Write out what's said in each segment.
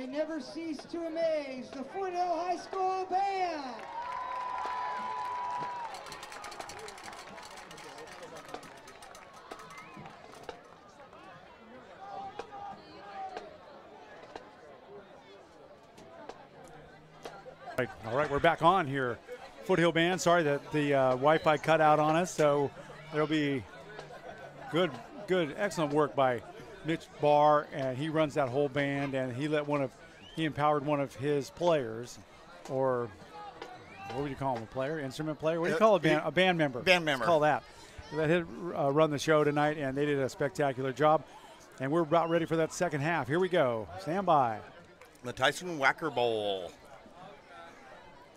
they never cease to amaze the Foothill High School Band. All right, we're back on here. Foothill Band, sorry that the Wi-Fi cut out on us, so there'll be good, excellent work by Mitch Barr, and he runs that whole band, and he empowered one of his players, or what would you call him, a player, instrument player? What do you call a band member? Band member. Let's call that. Let him run the show tonight, and they did a spectacular job, and we're about ready for that second half. Here we go. Stand by. The Tyson Wacker Bowl.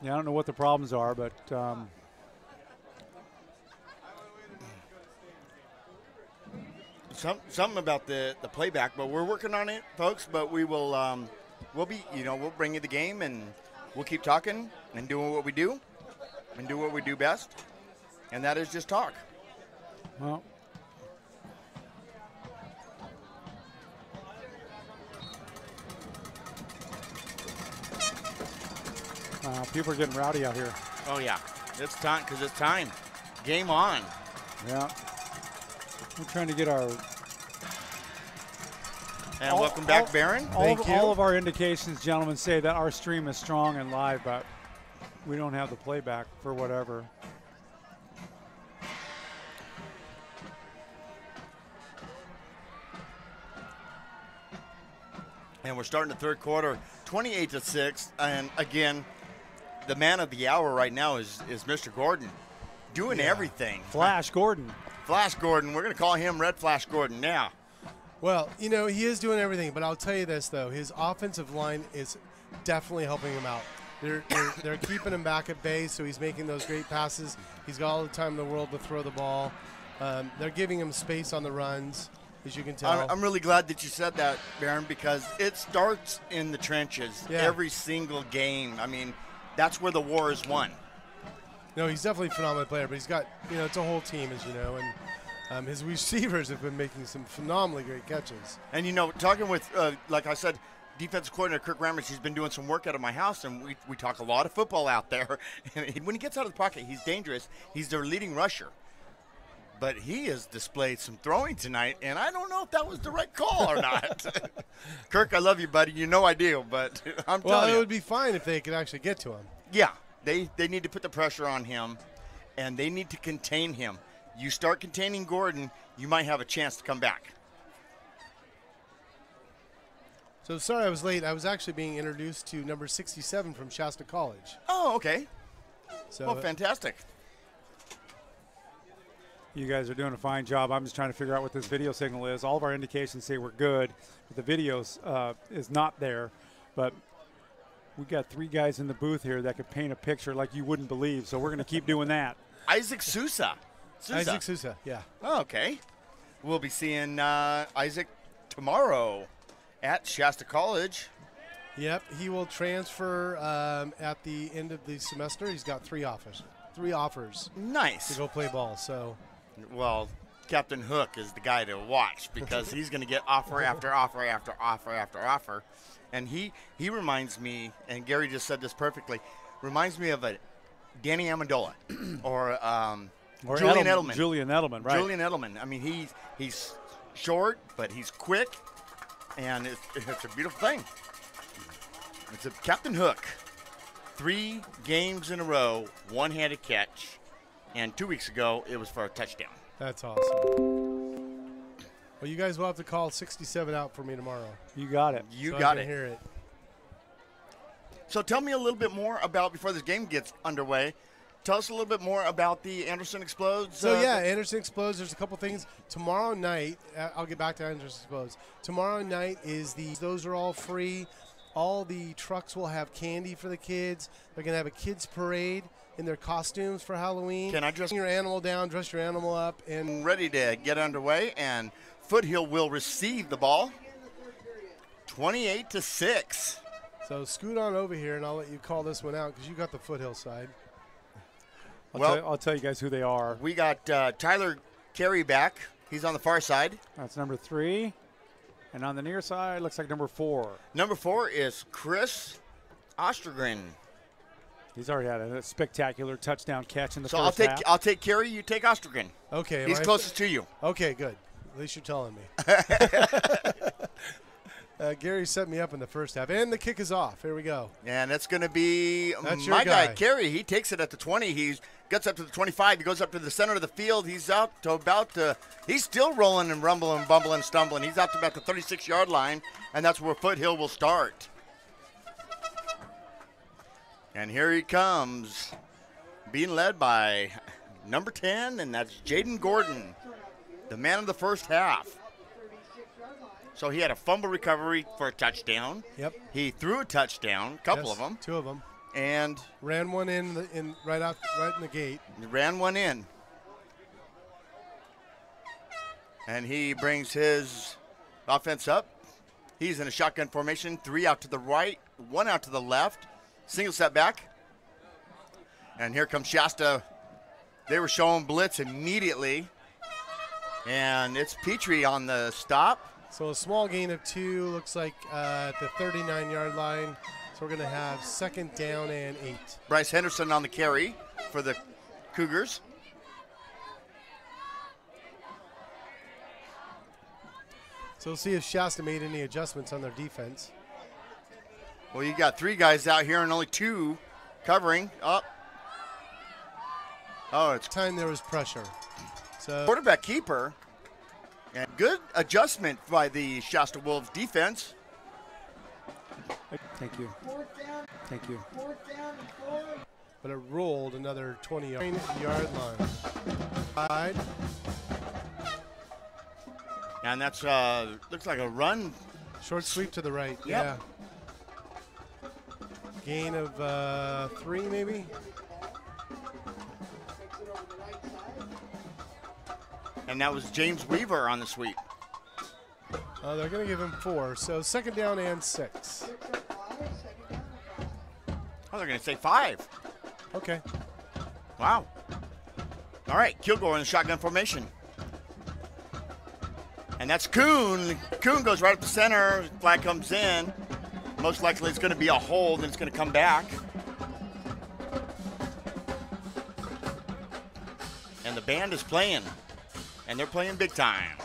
Yeah, I don't know what the problems are, but something about the playback, but we're working on it, folks. But we will, we'll bring you the game, and we'll keep talking and doing what we do, and do what we do best, and that is just talk. Well. People are getting rowdy out here. Oh, yeah. It's time, because it's time. Game on. Yeah. We're trying to get our... And welcome back, Baron. Thank you. All of our indications, gentlemen, say that our stream is strong and live, but we don't have the playback for whatever. And we're starting the third quarter, 28-6. And, again, the man of the hour right now is Mr. Gordon, doing everything. Flash Gordon. Flash Gordon. We're going to call him Red Flash Gordon now. Well, you know, he is doing everything, but I'll tell you this, though. His offensive line is definitely helping him out. They're keeping him back at bay, so he's making those great passes. He's got all the time in the world to throw the ball. They're giving him space on the runs, as you can tell. I'm really glad that you said that, Baron, because it starts in the trenches every single game. I mean, that's where the war is won. No, he's definitely a phenomenal player, but he's got, it's a whole team, as you know, and his receivers have been making some phenomenally great catches. And, talking with, like I said, defensive coordinator Kirk Rammers, he's been doing some work out of my house, and we talk a lot of football out there. And when he gets out of the pocket, he's dangerous. He's their leading rusher. But he has displayed some throwing tonight, and I don't know if that was the right call or not. Kirk, I love you, buddy. You know I do, but I'm telling you. Well, it would be fine if they could actually get to him. Yeah, they need to put the pressure on him, and they need to contain him. You start containing Gordon, you might have a chance to come back. So sorry I was late. I was actually being introduced to number 67 from Shasta College. Oh, okay. So, well, fantastic. You guys are doing a fine job. I'm just trying to figure out what this video signal is. All of our indications say we're good, but the video is not there. But we got three guys in the booth here that could paint a picture like you wouldn't believe, so we're going to keep doing that. Isaac Sousa. Isaac Sousa, yeah. Oh, okay. We'll be seeing Isaac tomorrow at Shasta College. Yep, he will transfer at the end of the semester. He's got three offers. Nice. To go play ball, so... Well, Captain Hook is the guy to watch because he's going to get offer after offer after offer after offer. And he reminds me, and Gary just said this perfectly, reminds me of a Danny Amendola or Julian Edelman. Julian Edelman, right. Julian Edelman. I mean, he's short, but he's quick, and it's a beautiful thing. It's a Captain Hook. 3 games in a row, one-handed catch. And 2 weeks ago, it was for a touchdown. That's awesome. Well, you guys will have to call 67 out for me tomorrow. You got it. You so got I it. can hear it. So tell me a little bit more about, before this game gets underway, tell us a little bit more about the Anderson Explodes. So, Anderson Explodes. There's a couple things. Tomorrow night, I'll get back to Anderson Explodes. Tomorrow night those are all free. All the trucks will have candy for the kids. They're going to have a kids parade in their costumes for Halloween. Can I dress your animal down, dress your animal up, and ready to get underway? And Foothill will receive the ball. 28-6. So scoot on over here, and I'll let you call this one out because you got the Foothill side. I'll tell you guys who they are. We got Tyler Carey back. He's on the far side. That's number 3. And on the near side, looks like number 4. Number 4 is Chris Ostergren. He's already had a spectacular touchdown catch in the So first half. I'll take Kerry. You take Ostergren. Okay. He's closest to you. Okay, good. At least you're telling me. Gary set me up in the first half, and the kick is off. Here we go. And that's going to be That's my your guy, guy. Kerry. He takes it at the 20. He gets up to the 25. He goes up to the center of the field. He's out to he's still rolling and rumbling, bumbling, stumbling. He's out to about the 36-yard line, and that's where Foothill will start. And here he comes, being led by number 10, and that's Jaden Gordon, the man of the first half. So he had a fumble recovery for a touchdown. Yep. He threw a touchdown, a couple of them. 2 of them. And Ran one in right in the gate. ran one in. And he brings his offense up. He's in a shotgun formation, 3 out to the right, 1 out to the left. Single step back. And here comes Shasta. They were showing blitz immediately. And it's Petrie on the stop. So a small gain of 2, looks like at the 39-yard line. So we're going to have 2nd down and 8. Bryce Henderson on the carry for the Cougars. So we'll see if Shasta made any adjustments on their defense. Well, you got 3 guys out here and only 2 covering. Oh, it's Time there was pressure. So quarterback keeper. And good adjustment by the Shasta Wolves defense. Thank you. Thank you. but it rolled another 20-yard line. Side. And that's looks like a run. Short sweep to the right. Yep. Yeah. Gain of 3 maybe. And that was James Weaver on the sweep. Oh, they're going to give him 4. So 2nd down and 6. Oh, they're going to say 5. Okay. Wow. All right, Kilgore in the shotgun formation. And that's Kuhn. Kuhn goes right up the center. Flag comes in. Most likely it's going to be a hold, and it's going to come back. And the band is playing. And they're playing big time.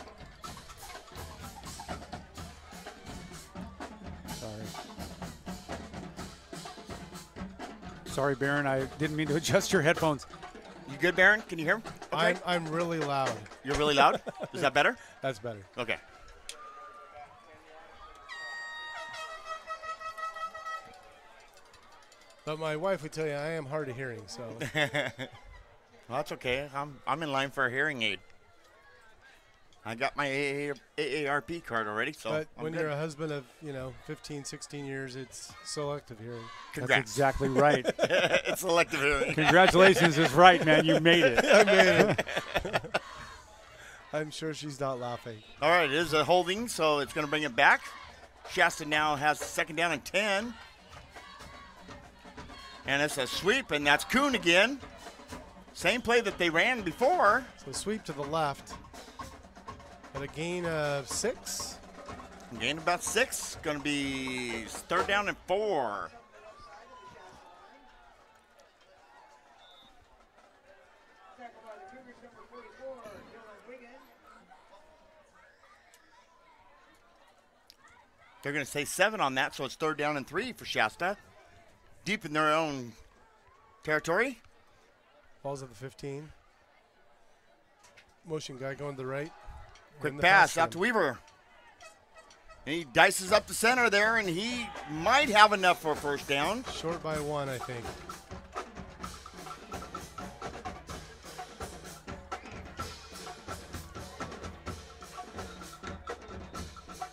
Sorry, Baron. I didn't mean to adjust your headphones. You good, Baron? Can you hear him? Okay. I'm really loud. You're really loud? Is that better? That's better. Okay. But my wife would tell you I am hard of hearing, so. Well, that's okay. I'm in line for a hearing aid. I got my AARP card already, so But I'm when good. you're a husband of, 15, 16 years, it's selective hearing. That's Congrats. exactly right. It's selective hearing. Congratulations is right, man. You made it. I made it. I'm sure she's not laughing. All right, it is a holding, so it's going to bring it back. Shasta now has 2nd down and 10. And it's a sweep, and that's Kuhn again. Same play that they ran before. So sweep to the left. At a gain of 6. Gain about 6. Going to be 3rd down and 4. They're going to say 7 on that, so it's 3rd down and 3 for Shasta. Deep in their own territory. Ball's at the 15. Motion guy going to the right. Quick In the pass pass out to game. Weaver. And he dices up the center there, and he might have enough for a 1st down. Short by 1, I think.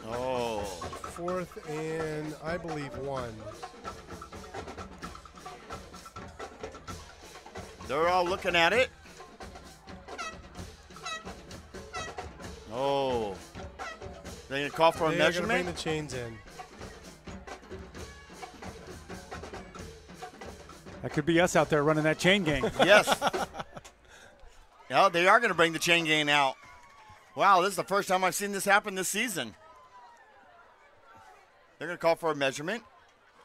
Oh. 4th and, I believe, 1. They're all looking at it. Oh. They're going to call for a They're going to measurement? bring the chains in. That could be us out there running that chain gang. Yes. No, they are going to bring the chain gain out. Wow, this is the first time I've seen this happen this season. They're going to call for a measurement.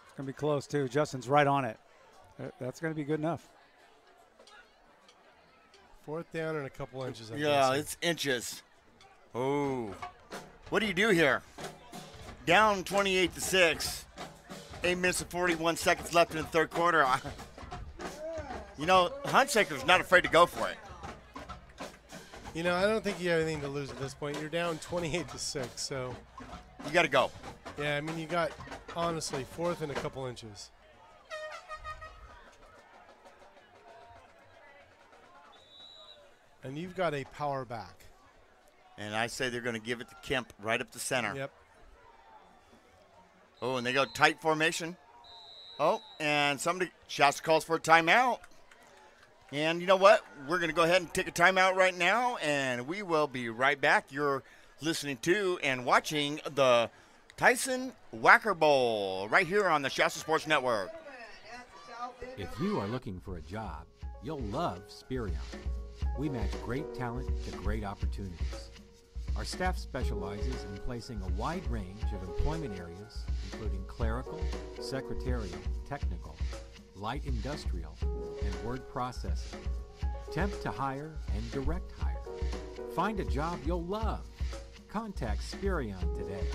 It's going to be close, too. Justin's right on it. That's going to be good enough. 4th down and a couple inches. Yeah, it's inches. Oh. What do you do here? Down 28-6. 8 minutes and 41 seconds left in the third quarter. You know, Hunsaker's not afraid to go for it. You know, I don't think you have anything to lose at this point. You're down 28-6, so. You got to go. Yeah, I mean, you got, honestly, 4th and a couple inches. And you've got a power back. And I say they're going to give it to Kemp right up the center. Yep. Oh, and they go tight formation. Oh, and Shasta calls for a timeout. And you know what? We're going to go ahead and take a timeout right now, and we will be right back. You're listening to and watching the Tyson Whacker Bowl right here on the Shasta Sports Network. If you are looking for a job, you'll love Spherion. We match great talent to great opportunities. Our staff specializes in placing a wide range of employment areas, including clerical, secretarial, technical, light industrial, and word processing, temp to hire and direct hire. Find a job you'll love. Contact Spherion today.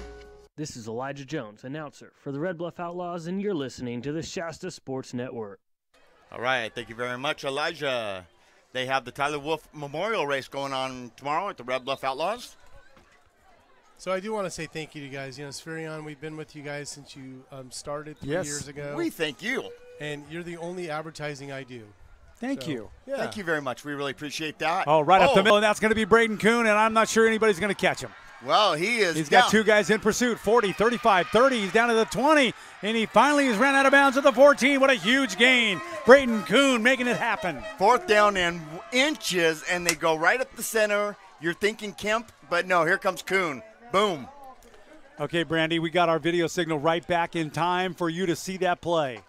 This is Elijah Jones, announcer for the Red Bluff Outlaws, and you're listening to the Shasta Sports Network. All right, thank you very much, Elijah. They have the Tyler Wolf Memorial Race going on tomorrow at the Red Bluff Outlaws. So I do want to say thank you to you guys. You know, Spherion, we've been with you guys since you started 3 years ago. We thank you. And you're the only advertising I do. Thank you. Yeah. Thank you very much. We really appreciate that. Oh, right up the middle, and that's going to be Braden Kuhn, and I'm not sure anybody's going to catch him. Well, he's got 2 guys in pursuit, 40, 35, 30. He's down to the 20, and he finally has ran out of bounds at the 14. What a huge gain. Braden Kuhn making it happen. 4th down and inches, and they go right up the center. You're thinking Kemp, but no, here comes Kuhn. Boom. Okay, Brandy, we got our video signal right back in time for you to see that play.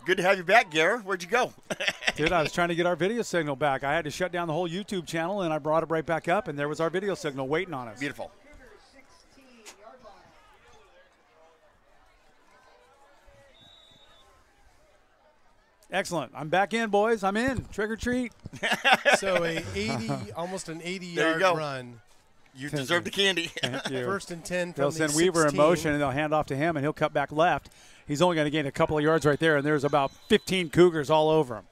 Good to have you back, Gare. Where'd you go? Dude, I was trying to get our video signal back. I had to shut down the whole YouTube channel, and I brought it right back up, and there was our video signal waiting on us. Beautiful. Excellent. I'm back in, boys. I'm in. Trick or treat. So almost an 80-yard run. You deserve the candy. Thank you. 1st and 10 from They'll the send 16. Weaver in motion, and they'll hand off to him, and he'll cut back left. He's only going to gain a couple of yards right there, and there's about 15 Cougars all over him.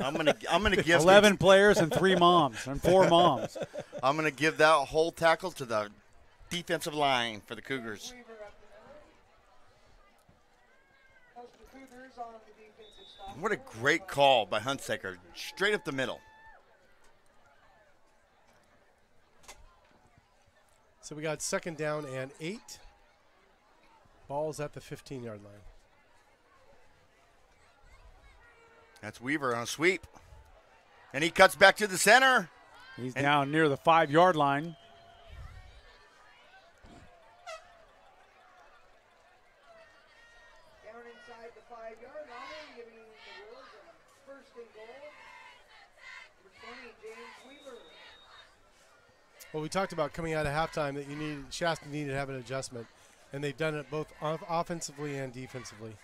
I'm gonna give 11 players and 3 moms and 4 moms. I'm gonna give that whole tackle to the defensive line for the Cougars. What a great call by Hunsaker, straight up the middle. So we got 2nd down and 8. Ball's at the 15-yard line. That's Weaver on a sweep. And he cuts back to the center. He's down near the 5-yard line. Down inside the 5-yard line, giving the Wolves a 1st and goal. Number 20, James Weaver. Well, we talked about coming out of halftime that Shasta needed to have an adjustment, and they've done it both offensively and defensively.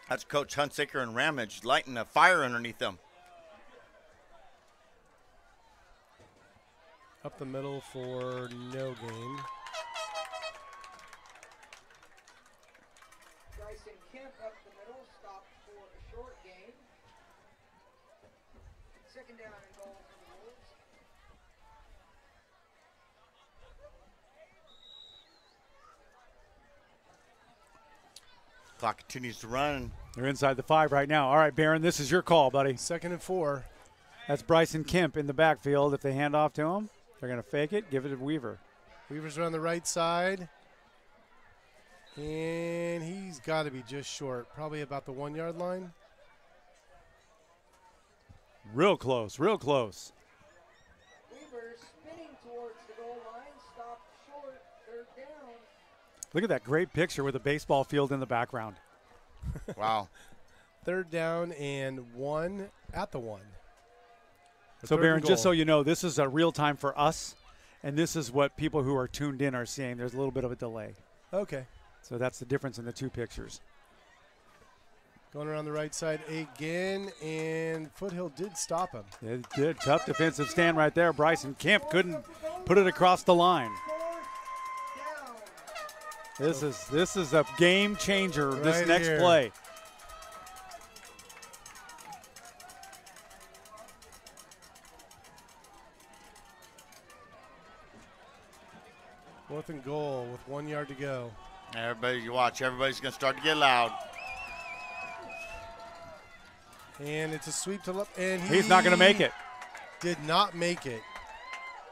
That's Coach Hunsaker and Ramage lighting a fire underneath them. Up the middle for no gain. Bryson Kemp up the middle, stopped for a short gain. 2nd down and goal for the Wolves. Clock continues to run. They're inside the 5 right now. All right, Barron, this is your call, buddy. 2nd and 4. That's Bryson Kemp in the backfield. If they hand off to him, they're going to fake it, give it to Weaver. Weaver's on the right side. And he's got to be just short, probably about the 1-yard line. Real close, real close. Weaver spinning towards the goal line, stopped short, 3rd down. Look at that great picture with a baseball field in the background. Wow. 3rd down and 1 at the 1. So, Barron, just so you know, this is a real time for us. And this is what people who are tuned in are seeing. There's a little bit of a delay. Okay. So that's the difference in the two pictures. Going around the right side again, and Foothill did stop him. It did. Tough defensive stand right there. Bryson Kemp couldn't put it across the line. This is a game changer, this Right next here. play. Fourth and goal with 1 yard to go. Everybody, you watch. Everybody's going to start to get loud. And it's a sweep to left. And He's not going to make it. Did not make it.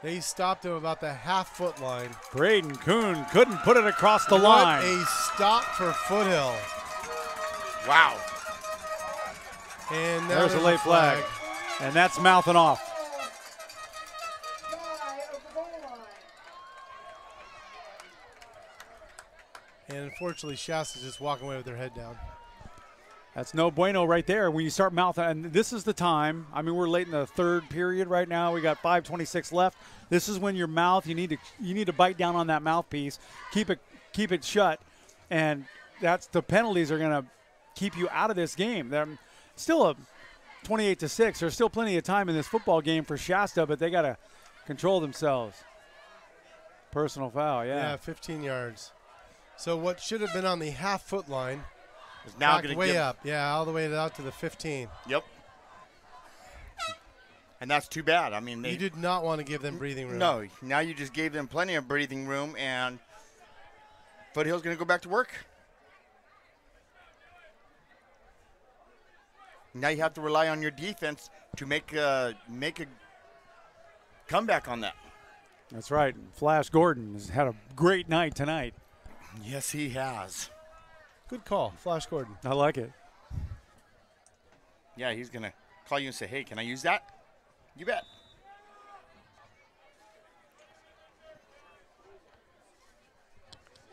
They stopped him about the half-foot line. Braden Kuhn couldn't put it across the What line. a stop for Foothill. Wow. And now There's a late flag. And that's mouthing off. And unfortunately, Shasta's just walking away with their head down. That's no bueno right there. When you start mouthing, and this is the time. I mean, we're late in the third period right now. We got 5:26 left. This is when your mouth, you need to bite down on that mouthpiece, keep it shut, and that's the penalties are going to keep you out of this game. They're still a 28-6. There's still plenty of time in this football game for Shasta, but they got to control themselves. Personal foul, Yeah, 15 yards. So what should have been on the half-foot line Is now backed going to way give. up. Yeah, all the way out to the 15. Yep. And that's too bad. I mean, You did not want to give them breathing room. no. Now you just gave them plenty of breathing room, and Foothill's going to go back to work. Now you have to rely on your defense to make a comeback on that. That's right. Flash Gordon has had a great night tonight. Yes, he has. Good call, Flash Gordon. I like it. Yeah, he's going to call you and say, hey, can I use that? You bet.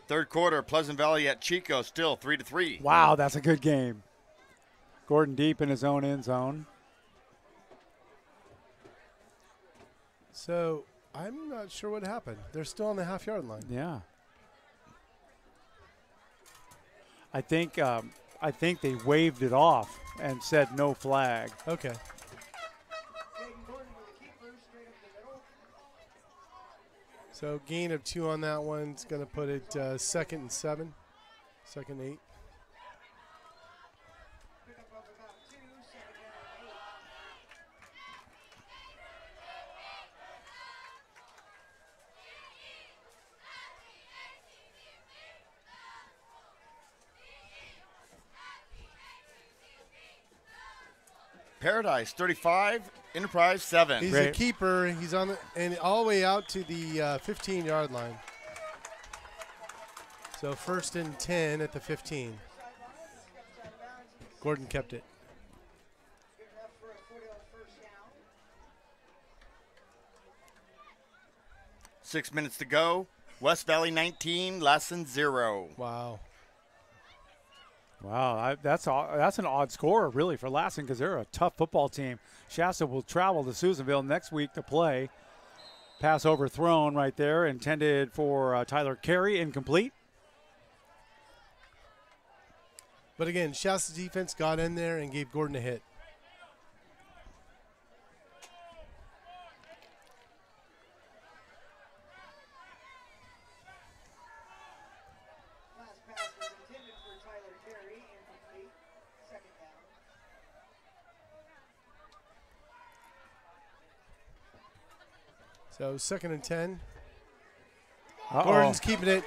Third quarter, Pleasant Valley at Chico, still 3-3. Wow, that's a good game. Gordon deep in his own end zone. So I'm not sure what happened. They're still on the half-yard line. Yeah. I think they waved it off and said no flag. Okay. So gain of 2 on that one. It's going to put it 2nd and 7. 2nd and 8. Paradise 35, Enterprise 7. He's Great. a keeper. He's on the, and all the way out to the 15-yard line. So 1st and 10 at the 15. Gordon kept it. 6 minutes to go. West Valley 19, Lassen 0. Wow. Wow, that's an odd score, really, for Lassen because they're a tough football team. Shasta will travel to Susanville next week to play. Pass overthrown right there, intended for Tyler Carey, incomplete. But again, Shasta's defense got in there and gave Gordon a hit. Last pass was intended for Tyler Terry, incomplete. Second down. So 2nd and 10. Uh-oh. Gordon's keeping it.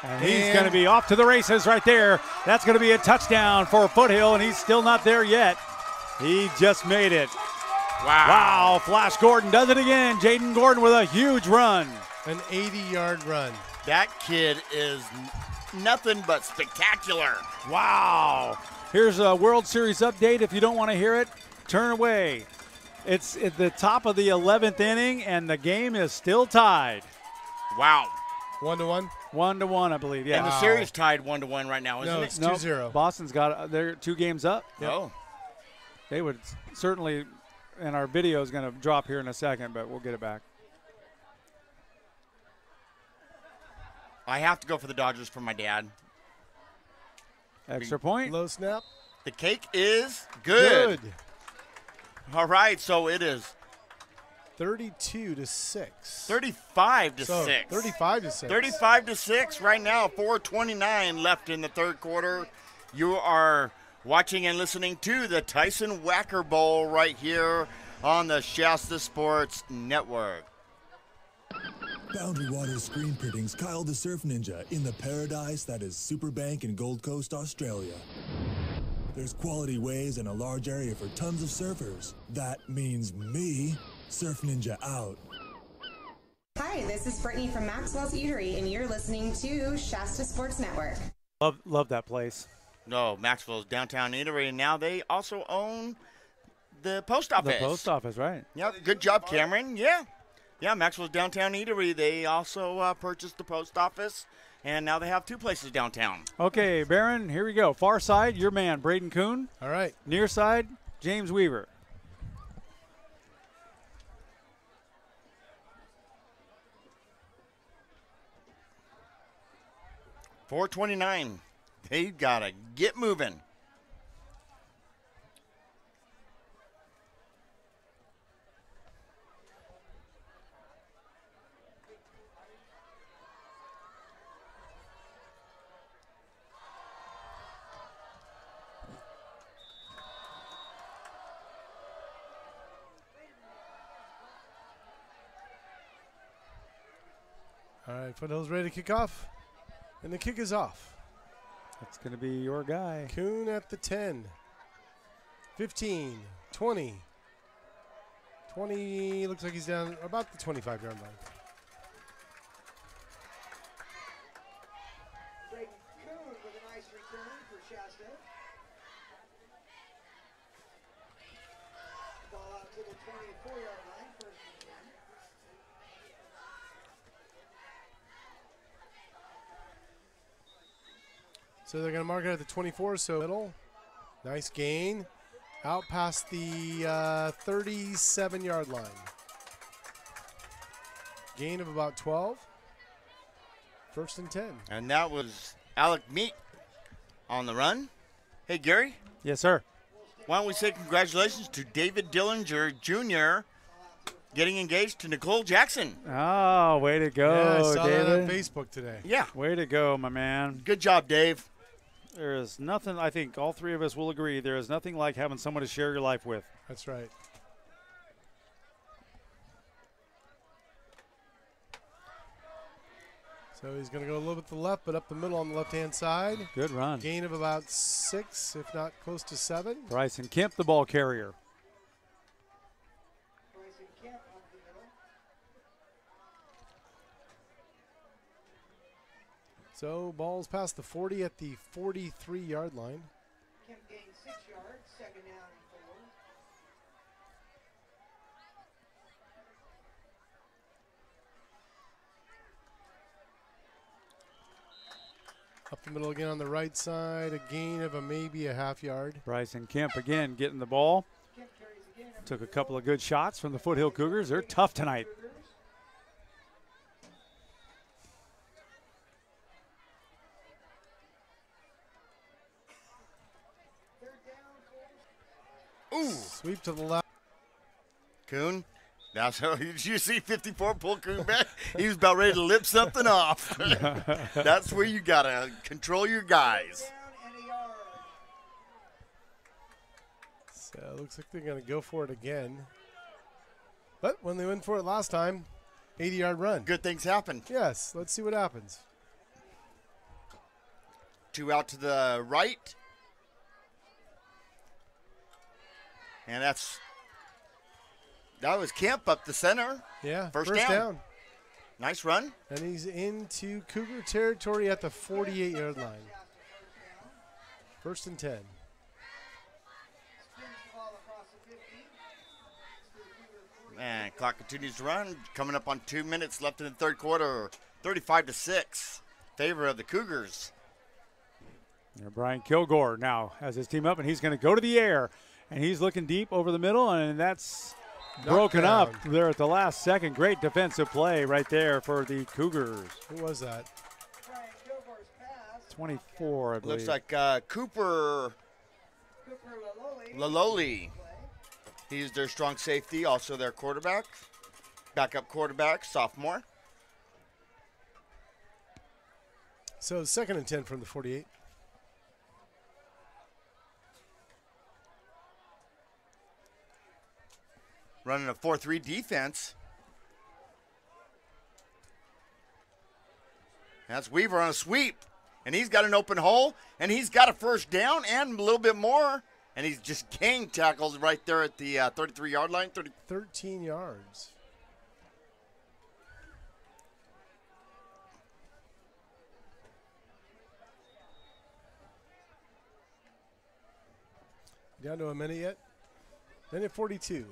And he's going to be off to the races right there. That's going to be a touchdown for Foothill, and he's still not there yet. He just made it. Wow, Flash Gordon does it again. Jaden Gordon with a huge run. An 80-yard run. That kid is nothing but spectacular. Wow. Here's a World Series update. If you don't want to hear it, turn away. It's at the top of the 11th inning, and the game is still tied. Wow. 1-1? 1-1, I believe. Yeah. And the series tied 1-1 right now, isn't No, it? it's No, 2-0. Boston's got they're 2 games up. Oh. They would certainly, and our video is going to drop here in a second, but we'll get it back. I have to go for the Dodgers for my dad. Extra point. Low snap. The cake is good. Good. All right, so it is 32-6. 35 to So, 6. 35-6. 35 to 6 right now. 4:29 left in the third quarter. You are watching and listening to the Tyson Wacker Bowl right here on the Shasta Sports Network. Boundary Waters Screen Printing's Kyle the Surf Ninja in the paradise that is Superbank in Gold Coast, Australia. There's quality waves and a large area for tons of surfers. That means me. Surf Ninja out. Hi, this is Brittany from Maxwell's Eatery, and you're listening to Shasta Sports Network. Love that place. No, Maxwell's Downtown Eatery, and now they also own the post office. The post office, right? Yep, good job, Cameron. Yeah, Maxwell's Downtown Eatery. They also purchased the post office, and now they have 2 places downtown. Okay, Baron, here we go. Far side, your man, Braden Kuhn. All right. Near side, James Weaver. $4.29. They got to get moving. All right, Foothill's ready to kick off. And the kick is off. That's going to be your guy. Kuhn at the 10. 15, 20. 20, looks like he's down about the 25-yard line. Braden Kuhn with a nice return for Shasta. Ball out to the 24-yard line, first and 10. So they're going to mark it at the 24, so middle. Nice gain. Out past the 37-yard line. Gain of about 12. First and 10. And that was Alec Meek on the run. Hey, Gary, Yes, sir. why don't we say congratulations to David Dillinger Jr. getting engaged to Nicole Jackson. Oh, way to go, Yeah, I saw that on David. Facebook today. Yeah, Way to go, my man. good job, Dave. There is nothing, I think all 3 of us will agree, there is nothing like having someone to share your life with. That's right. So he's going to go a little bit to the left, but up the middle on the left-hand side. Good run. Gain of about 6, if not close to 7. Bryson Kemp, the ball carrier. Bryson Kemp up the middle. So ball's past the 40 at the 43-yard line. Kemp gained 6 yards, second down and 4. Up the middle again on the right side. A gain of maybe a half yard. Bryson Kemp again getting the ball. Kemp carries again. Took a couple of good shots from the Foothill Cougars. They're tough tonight. Ooh, Sweep to the left. Kuhn. That's how did you see 54 pull Kuhn back? He was about ready to lip something off. That's where you got to control your guys. Down and a yard. So it looks like they're going to go for it again. But when they went for it last time, 80-yard run. Good things happen. Yes, let's see what happens. 2 out to the right. And that was Kemp up the center. Yeah, First first down. down. Nice run. And he's into Cougar territory at the 48-yard line. First and 10. Spins the ball across the 50. And clock continues to run. Coming up on 2 minutes left in the third quarter. 35-6. Favor of the Cougars. Brian Kilgore now has his team up, and he's going to go to the air. And he's looking deep over the middle, and that's broken up there at the last second. Great defensive play right there for the Cougars. Who was that? 24, I believe. Looks like Cooper Laloli. He's their strong safety, also their quarterback. Backup quarterback, sophomore. So 2nd and 10 from the 48. Running a 4-3 defense. That's Weaver on a sweep. And he's got an open hole, and he's got a first down and a little bit more. And he's just gang tackled right there at the 33-yard line. 13 yards. Down to a minute yet? Minute 42.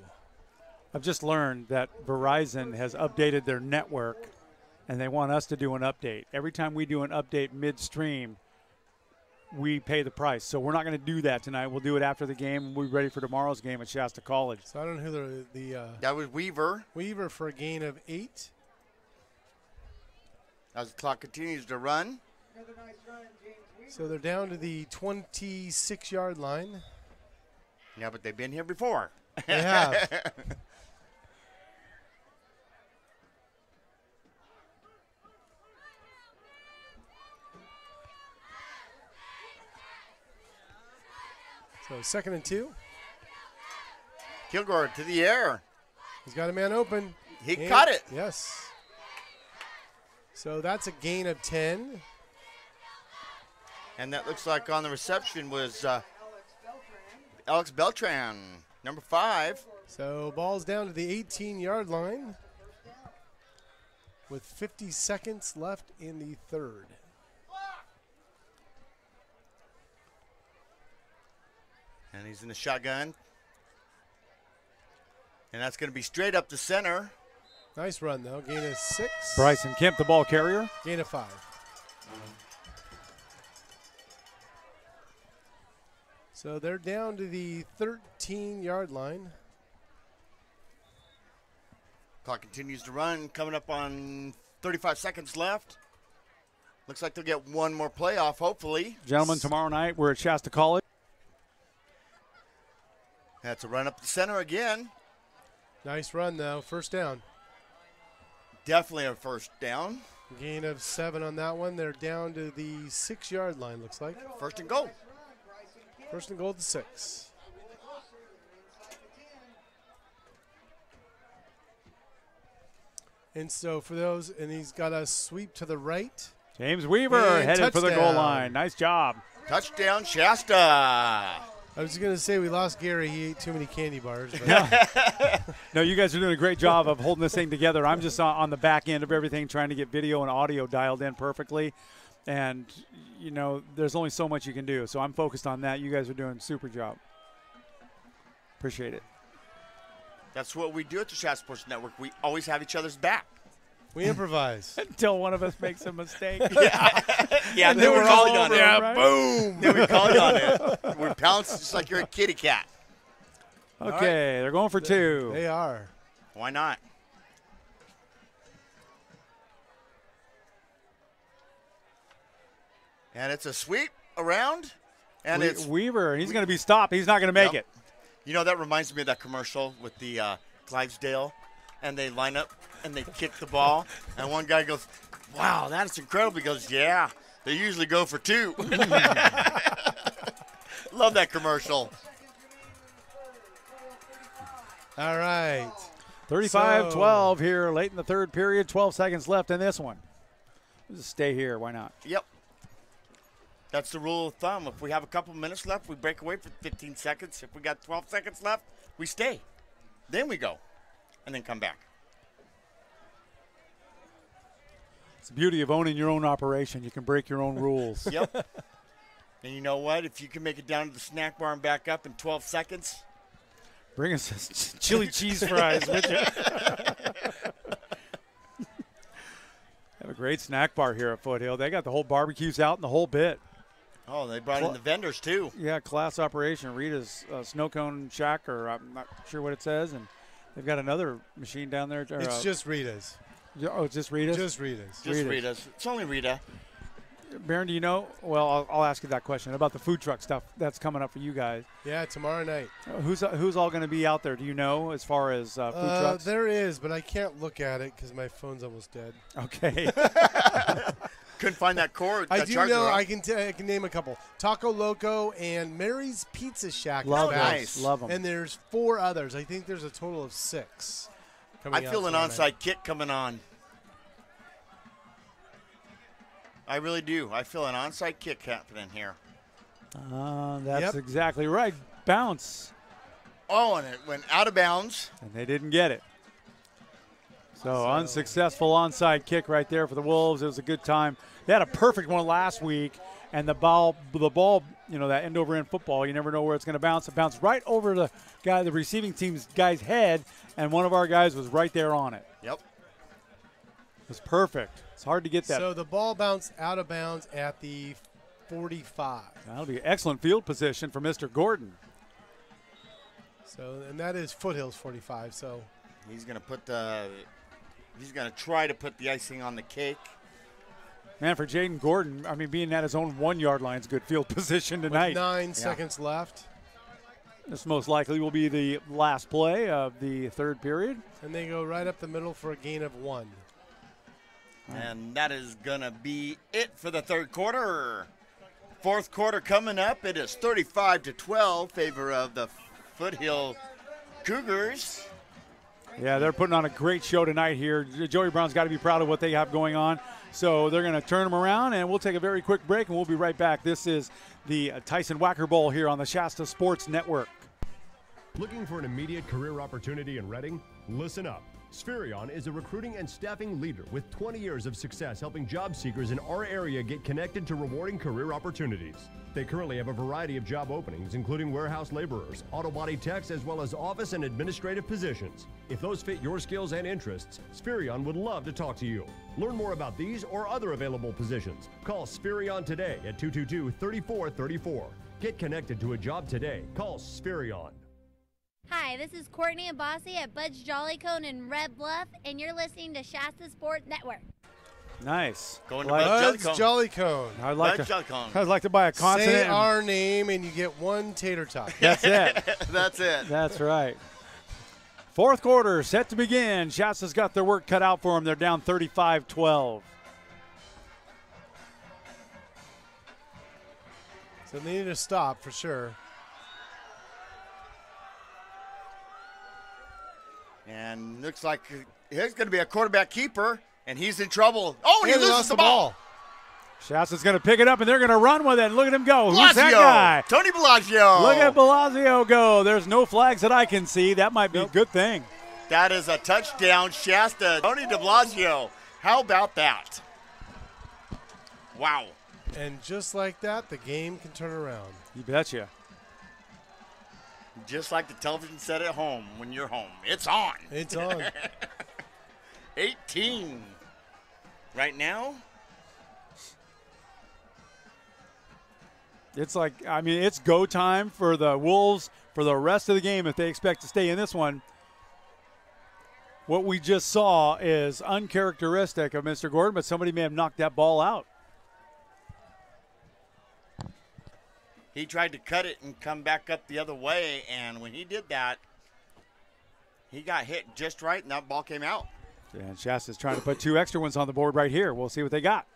I've just learned that Verizon has updated their network, and they want us to do an update. Every time we do an update midstream, we pay the price. So we're not going to do that tonight. We'll do it after the game. We'll be ready for tomorrow's game at Shasta College. So I don't know who that was Weaver. Weaver for a gain of 8. As the clock continues to run. So they're down to the 26-yard line. Yeah, but they've been here before. They have. So 2nd and 2. Kilgore to the air. He's got a man open. He caught it. Yes. So that's a gain of 10. And that looks like on the reception was Alex Beltran, number 5. So ball's down to the 18-yard line with 50 seconds left in the 3rd. And he's in the shotgun. And that's going to be straight up the center. Nice run, though. Gain of 6. Bryson Kemp, the ball carrier. Gain of 5. So they're down to the 13-yard line. Clock continues to run. Coming up on 35 seconds left. Looks like they'll get one more playoff, hopefully. Gentlemen, tomorrow night we're at Shasta College. That's a run up the center again. Nice run, though. First down. Definitely a first down. Gain of 7 on that one. They're down to the 6-yard line, looks like. First and goal. First and goal to 6. And so for those, and he's got a sweep to the right. James Weaver And headed for the goal touchdown. line. Nice job. Touchdown, Shasta. I was going to say we lost Gary. He ate too many candy bars. But No, you guys are doing a great job of holding this thing together. I'm just on the back end of everything, trying to get video and audio dialed in perfectly. And, you know, there's only so much you can do. So I'm focused on that. You guys are doing a super job. Appreciate it. That's what we do at the Shasta Sports Network. We always have each other's back. we improvise. Until one of us makes a mistake. Yeah, And then then we're we're all calling on over it. it, right? Boom. Then we call you on it. We pounce just like you're a kitty cat. Okay, they're going for 2. They are. Why not? And it's a sweep around. And it's Weaver, and he's going to be stopped. He's not going to make Yep. it. You know, that reminds me of that commercial with the Clydesdale, and they line up and they kick the ball, and one guy goes, "Wow, that's incredible." He goes, "Yeah, they usually go for 2." Love that commercial. All right. 35-12 here, late in the 3rd period. 12 seconds left in this one. Just stay here. Why not? Yep. That's the rule of thumb. If we have a couple minutes left, we break away for 15 seconds. If we got 12 seconds left, we stay. Then we go, and then come back. It's the beauty of owning your own operation. You can break your own rules. Yep. And you know what? If you can make it down to the snack bar and back up in 12 seconds. Bring us some chili cheese fries, would you? Have a great snack bar here at Foothill. They got the whole barbecues out and the whole bit. Oh, they brought in the vendors, too. Yeah, class operation. Rita's Snow Cone Shack, or I'm not sure what it says. And they've got another machine down there. It's just Rita's. Oh, it's just Rita's? Just Rita's. Just Rita's. It's only Rita. Baron, do you know? Well, I'll ask you that question about the food truck stuff that's coming up for you guys. Yeah, tomorrow night. Who's all going to be out there? Do you know as far as food trucks? There is, but I can't look at it because my phone's almost dead. Okay. Couldn't find that cord. I do know. I can name a couple. Taco Loco and Mary's Pizza Shack. Love is those. Nice. Love them. And there's 4 others. I think there's a total of 6. I feel an onside kick coming on. I really do. I feel an onside kick happening here. That's exactly right. Bounce. Oh, and it went out of bounds. And they didn't get it. So unsuccessful onside kick right there for the Wolves. It was a good time. They had a perfect one last week, and the ball, that end over end football, you never know where it's going to bounce. It bounced right over the receiving team's guy's head, and one of our guys was right there on it. Yep. It was perfect. It's hard to get that. So the ball bounced out of bounds at the 45. That'll be excellent field position for Mr. Gordon. So, and that is Foothill's 45. So he's going to try to put the icing on the cake. Man, for Jaden Gordon, I mean, being at his own 1 yard line is good field position tonight. With 9 seconds left. This most likely will be the last play of the third period. And they go right up the middle for a gain of 1. And that is going to be it for the third quarter. Fourth quarter coming up. It is 35-12 favor of the Foothill Cougars. Yeah, they're putting on a great show tonight here. Joey Brown's got to be proud of what they have going on. So they're going to turn them around, and we'll take a very quick break, and we'll be right back. This is the Tyson Wacker Bowl here on the Shasta Sports Network. Looking for an immediate career opportunity in Reading? Listen up. Spherion is a recruiting and staffing leader with 20 years of success helping job seekers in our area get connected to rewarding career opportunities. They currently have a variety of job openings, including warehouse laborers, auto body techs, as well as office and administrative positions. If those fit your skills and interests, Spherion would love to talk to you. Learn more about these or other available positions. Call Spherion today at 222-3434. Get connected to a job today. Call Spherion. Hi, this is Courtney and Bossy at Bud's Jolly Cone in Red Bluff, and you're listening to Shasta Sports Network. Nice. Going to Bud's Jolly Cone. I'd like to buy a consonant. Say our name and you get 1 tater tot. That's it. That's it. That's right. Fourth quarter set to begin. Shasta's got their work cut out for them. They're down 35-12. So they need to stop for sure. And looks like here's going to be a quarterback keeper, and he's in trouble. Oh, and he loses the ball. Shasta's going to pick it up, and they're going to run with it. Look at him go. Blasio. Who's that guy? Tony Blasio. Look at Blasio go. There's no flags that I can see. That might be a good thing. That is a touchdown, Shasta. Tony de Blasio. How about that? Wow. And just like that, the game can turn around. You betcha. Just like the television set at home when you're home. It's on. It's on. 18 right now. It's like, I mean, it's go time for the Wolves for the rest of the game if they expect to stay in this one. What we just saw is uncharacteristic of Mr. Gordon, but somebody may have knocked that ball out. He tried to cut it and come back up the other way, and when he did that, he got hit just right, and that ball came out. And Shasta's trying to put 2 extra ones on the board right here. We'll see what they got.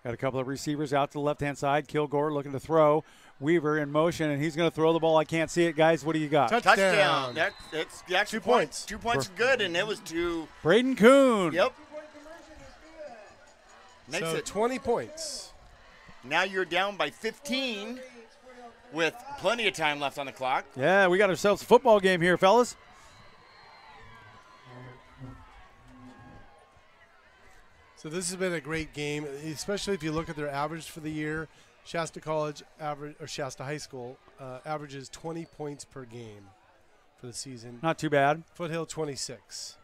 Got a couple of receivers out to the left-hand side. Kilgore looking to throw. Weaver in motion, and he's going to throw the ball. I can't see it, guys. What do you got? Touchdown. That's the extra 2 points. 2 points is good, and it was to Braden Kuhn. Yep. So 20 points. Now you're down by 15 with plenty of time left on the clock. Yeah, we got ourselves a football game here, fellas. So this has been a great game, especially if you look at their average for the year. Shasta College average, or Shasta High School averages 20 points per game for the season. Not too bad. Foothill 26.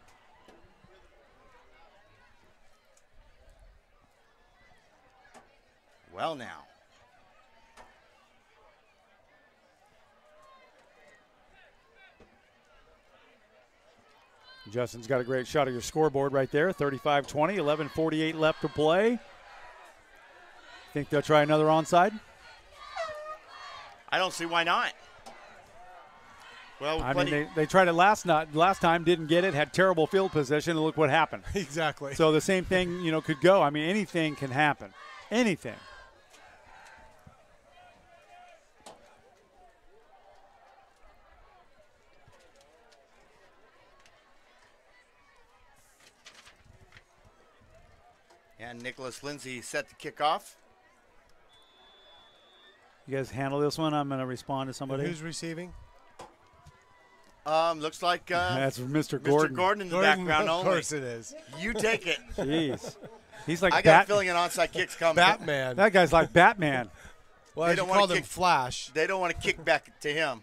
Well, now. Justin's got a great shot of your scoreboard right there. 35-20, 11:48 left to play. Think they'll try another onside? I don't see why not. Well, I mean, they tried it last time, didn't get it, had terrible field position, and look what happened. Exactly. So the same thing, could go. I mean, anything can happen. Anything. And Nicholas Lindsay set to kick off. You guys handle this one. I'm going to respond to somebody. And who's receiving? Looks like that's Mr. Gordon. Mr. Gordon in the background only. Of course it is. You take it. Jeez. He's like I got a feeling an onside kick's coming. Batman. That guy's like Batman. Well, they don't call him Flash. They don't want to kick back to him.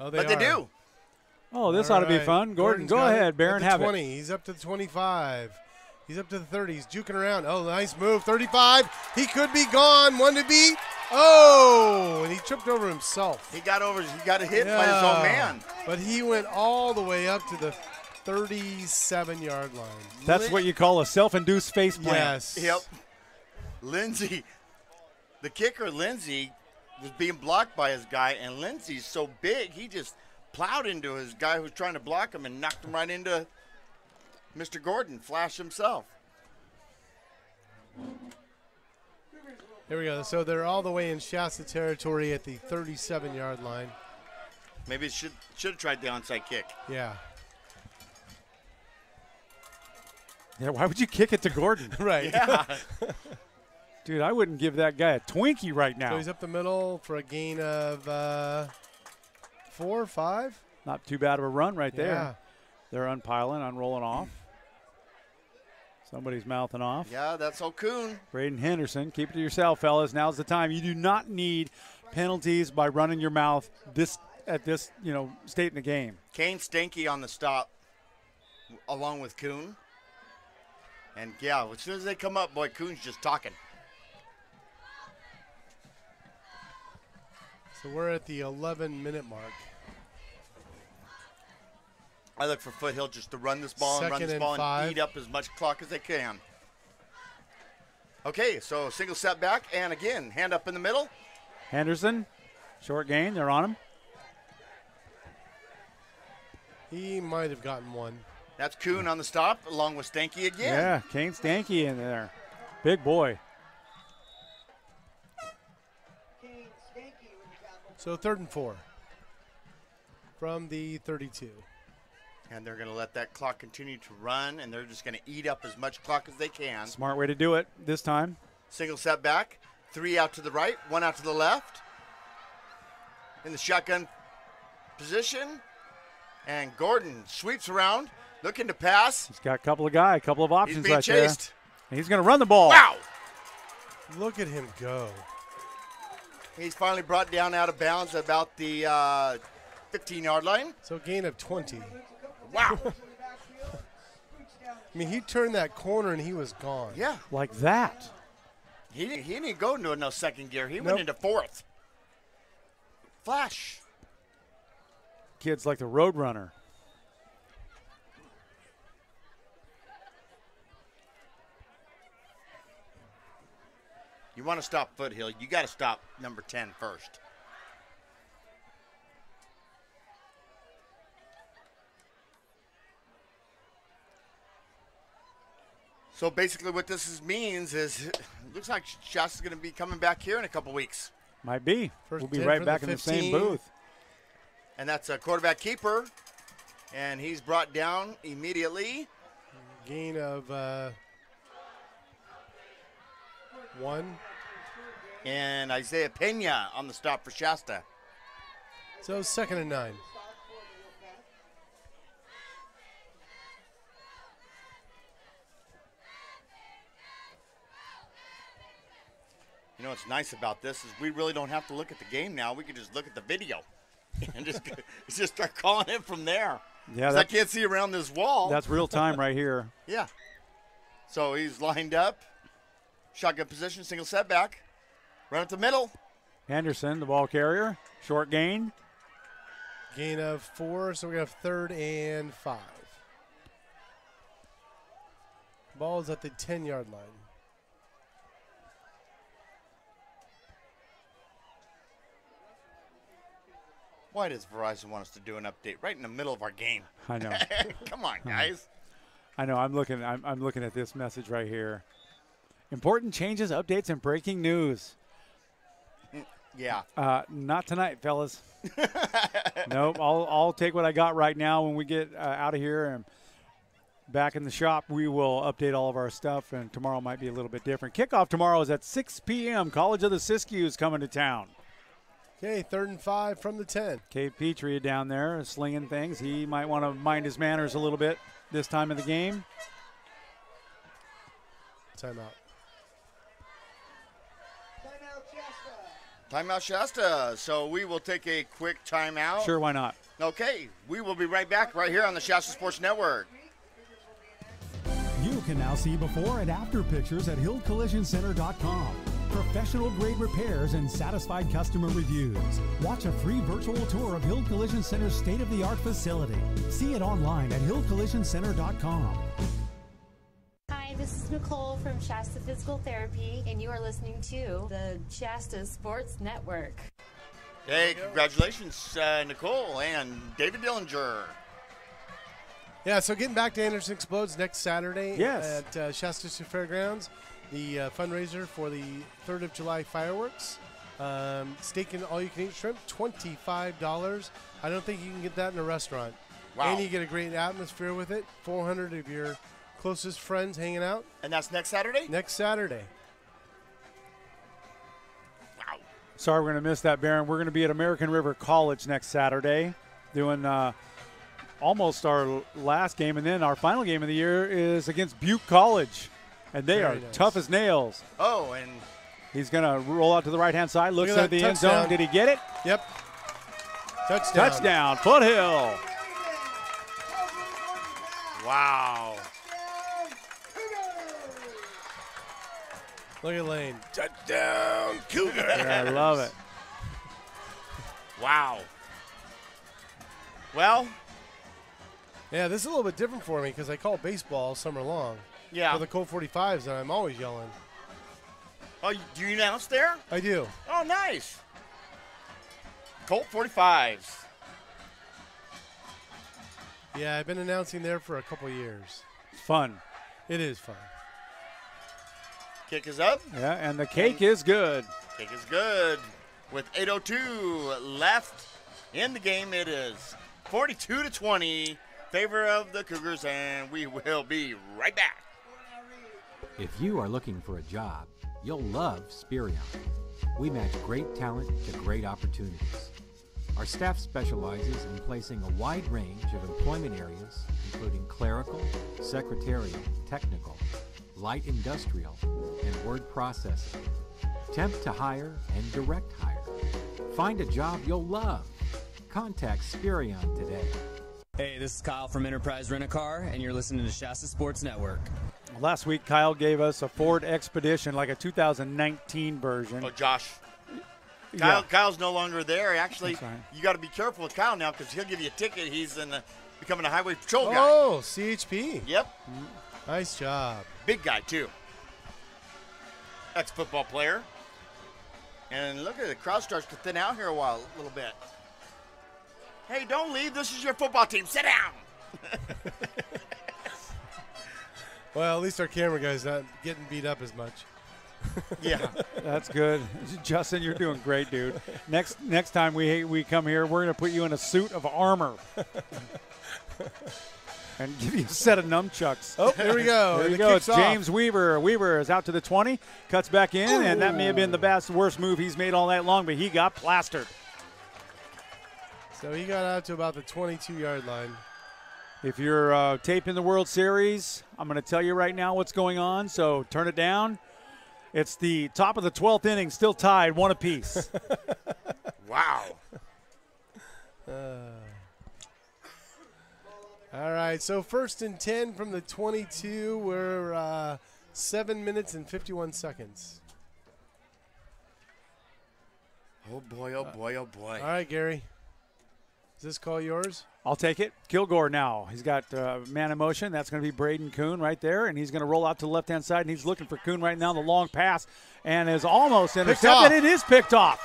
Oh, they but they do. Oh, this ought to be fun. Gordon, go ahead, Barron, have 20. He's up to the 25. He's up to the 30. He's juking around. Oh, nice move. 35. He could be gone. One to beat. Oh, and he tripped over himself. He got hit by his own man. But he went all the way up to the 37-yard line. That's what you call a self-induced face plant. Yes. Yep. Lindsay, the kicker, Lindsay, was being blocked by his guy, and Lindsay's so big, he just plowed into his guy who was trying to block him and knocked him right into Mr. Gordon, Flash himself. Here we go. So they're all the way in Shasta territory at the 37-yard line. Maybe it should have tried the onside kick. Yeah. Yeah, why would you kick it to Gordon? Right. Yeah. Dude, I wouldn't give that guy a Twinkie right now. So he's up the middle for a gain of 4 or 5. Not too bad of a run right there. Yeah. They're unpiling, unrolling off. Somebody's mouthing off. Yeah, that's O'Coon. Braden Henderson, keep it to yourself, fellas. Now's the time. You do not need penalties by running your mouth at this state in the game. Kane Stanky on the stop, along with Coon. And yeah, as soon as they come up, boy, Coon's just talking. So we're at the 11-minute mark. I look for Foothill just to run this ball Second and run this and ball 5. and eat up as much clock as they can. Okay, so single step back, and again, hand up in the middle. Henderson, short gain. They're on him. He might have gotten one. That's Coon on the stop, along with Stanky again. Yeah, Kane Stanky in there. Big boy. So 3rd and 4 from the 32. And they're going to let that clock continue to run, and they're just going to eat up as much clock as they can. Smart way to do it this time. Single step back, 3 out to the right, 1 out to the left. In the shotgun position. And Gordon sweeps around, looking to pass. He's got a couple of options He's being right chased. there. He's going to run the ball. Wow! Look at him go. He's finally brought down out of bounds about the 15-yard line. So gain of 20. Wow. I mean, he turned that corner and he was gone. Yeah. Like that. He didn't go into no second gear. He went into 4th. Flash. Kid's like the road runner. You want to stop Foothill, you got to stop number 10 first. So basically what this means is it looks like Shasta's going to be coming back here in a couple weeks. Might be. First we'll be 10 right for back the in the same 15. booth. And that's a quarterback keeper. And he's brought down immediately. Gain of 1. And Isaiah Pena on the stop for Shasta. So 2nd and 9. You know what's nice about this is we really don't have to look at the game now. We can just look at the video and just start calling it from there. Yeah, I can't see around this wall. That's real time right here. Yeah. So he's lined up. Shotgun position, single setback. Run up the middle. Henderson, the ball carrier. Short gain. Gain of 4, so we have 3rd and 5. Ball is at the 10-yard line. Why does Verizon want us to do an update right in the middle of our game? I know. Come on, guys. I know. I'm looking at this message right here. Important changes, updates, and breaking news. Yeah. Not tonight, fellas. Nope. I'll take what I got right now. When we get out of here and back in the shop, we will update all of our stuff, and tomorrow might be a little bit different. Kickoff tomorrow is at 6 p.m. College of the Siskiyous coming to town. Okay, 3rd and 5 from the 10. Cave Petrie down there slinging things. He might want to mind his manners a little bit this time of the game. Timeout. Timeout Shasta. So we will take a quick timeout. Sure, why not? Okay, we will be right back right here on the Shasta Sports Network. You can now see before and after pictures at HildCollisionCenter.com. Professional grade repairs and satisfied customer reviews. Watch a free virtual tour of Hild Collision Center's state-of-the-art facility. See it online at HildCollisionCenter.com. Hi, this is Nicole from Shasta Physical Therapy, and you are listening to the Shasta Sports Network. Hey, congratulations, Nicole and David Dillinger. Yeah, so getting back to Anderson Explodes next Saturday Yes. at Shasta Fairgrounds, the fundraiser for the 3rd of July fireworks. Steak and all-you-can-eat shrimp, $25. I don't think you can get that in a restaurant. Wow. And you get a great atmosphere with it. 400 of your closest friends hanging out. And that's next Saturday? Next Saturday. Wow. Sorry we're going to miss that, Baron. We're going to be at American River College next Saturday doing almost our last game, and then our final game of the year is against Butte College. And they Very are nice. tough as nails. Oh, and he's going to roll out to the right-hand side, looks Look at at that the end zone. touchdown. Did he get it? Yep. Touchdown. Touchdown, Foothill. wow. Look at Lane. Touchdown, Cougars. Yeah, I love it. Wow. Well, Yeah, this is a little bit different for me because I call baseball all summer long. yeah. For the Colt 45s, and I'm always yelling. Oh, do you announce there? I do. Oh, nice. Colt 45s. Yeah, I've been announcing there for a couple years. Fun. It is fun. Kick is up. Yeah, and the cake is good. Kick is good. With 8:02 left in the game, it is 42-20, favor of the Cougars, and we will be right back. If you are looking for a job, you'll love Spherion. We match great talent to great opportunities. Our staff specializes in placing a wide range of employment areas, including clerical, secretarial, technical, light industrial, and word processing, temp to hire, and direct hire. Find a job you'll love. Contact Spherion today. Hey, this is Kyle from Enterprise Rent-A-Car, and you're listening to Shasta Sports Network. Last week, Kyle gave us a Ford Expedition, like a 2019 version. Oh, Josh. Yeah. Kyle's no longer there. Actually, That's right. you got to be careful with Kyle now because he'll give you a ticket. He's becoming a highway patrol guy. Oh, CHP. Yep. Nice job. Big guy, too. Ex-football player. And look at the crowd starts to thin out here a little bit. Hey, don't leave. This is your football team. Sit down. Well, at least our camera guy's not getting beat up as much. Yeah. That's good. Justin, you're doing great, dude. Next time we come here, we're going to put you in a suit of armor and give you a set of nunchucks. Oh, there we go. There And we it go. kicks It's off. James Weaver. Weaver is out to the 20, cuts back in, and that may have been the worst move he's made all night long, but he got plastered. So he got out to about the 22-yard line. If you're taping the World Series, I'm going to tell you right now what's going on, so turn it down. It's the top of the 12th inning, still tied, one apiece. Wow. All right, so 1st and 10 from the 22. We're 7 minutes and 51 seconds. Oh, boy, oh, boy, oh, boy. All right, Gary. Is this call yours? I'll take it. Kilgore now. He's got man in motion. That's going to be Braden Kuhn right there, and he's going to roll out to the left-hand side, and he's looking for Kuhn right now. The long pass, and is almost intercepted. It is picked off.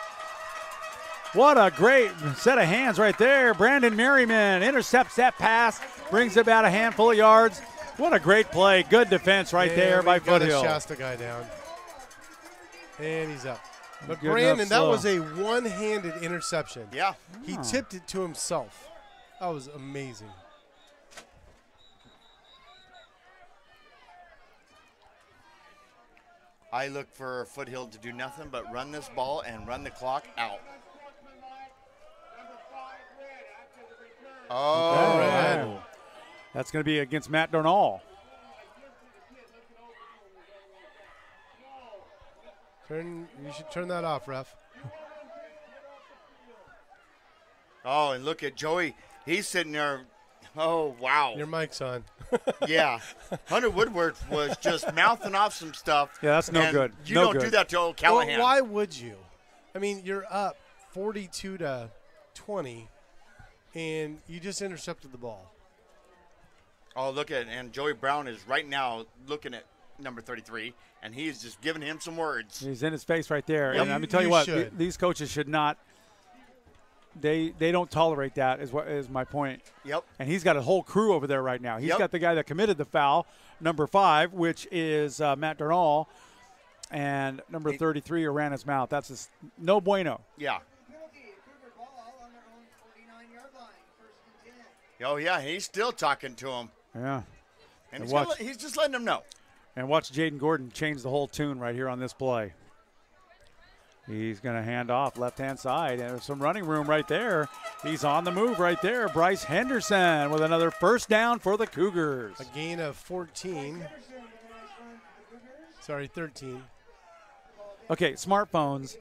What a great set of hands right there. Brandon Merriman intercepts that pass, brings about a handful of yards. What a great play. Good defense right there by Foothill. Got a Shasta guy down. And he's up. But Good Brandon, enough, that so. was a one-handed interception. Yeah. He tipped it to himself. That was amazing. I look for Foothill to do nothing but run this ball and run the clock out. Oh, Okay. That's going to be against Matt Darnall. You should turn that off, ref. Oh, and look at Joey. He's sitting there. Oh, wow. Your mic's on. Yeah. Hunter Woodward was just mouthing off some stuff. Yeah, that's no and good. You No don't good. do that to old Callahan. Well, why would you? I mean, you're up 42-20, and you just intercepted the ball. Oh, look at it. And Joey Brown is right now looking at number 33, and he is just giving him some words. He's in his face right there. Yep. And let me tell you what, these coaches should not. They don't tolerate that. Is my point. Yep. And he's got a whole crew over there right now. He's Yep. got the guy that committed the foul, number 5, which is Matt Darnall, and number 33 who ran his mouth. That's just no bueno. Yeah. Oh, yeah, he's still talking to him. Yeah. And And he's just letting him know. And watch Jaden Gordon change the whole tune right here on this play. He's going to hand off left-hand side, and there's some running room right there. He's on the move right there. Bryce Henderson with another first down for the Cougars. A gain of 14. Sorry, 13. Okay, smartphones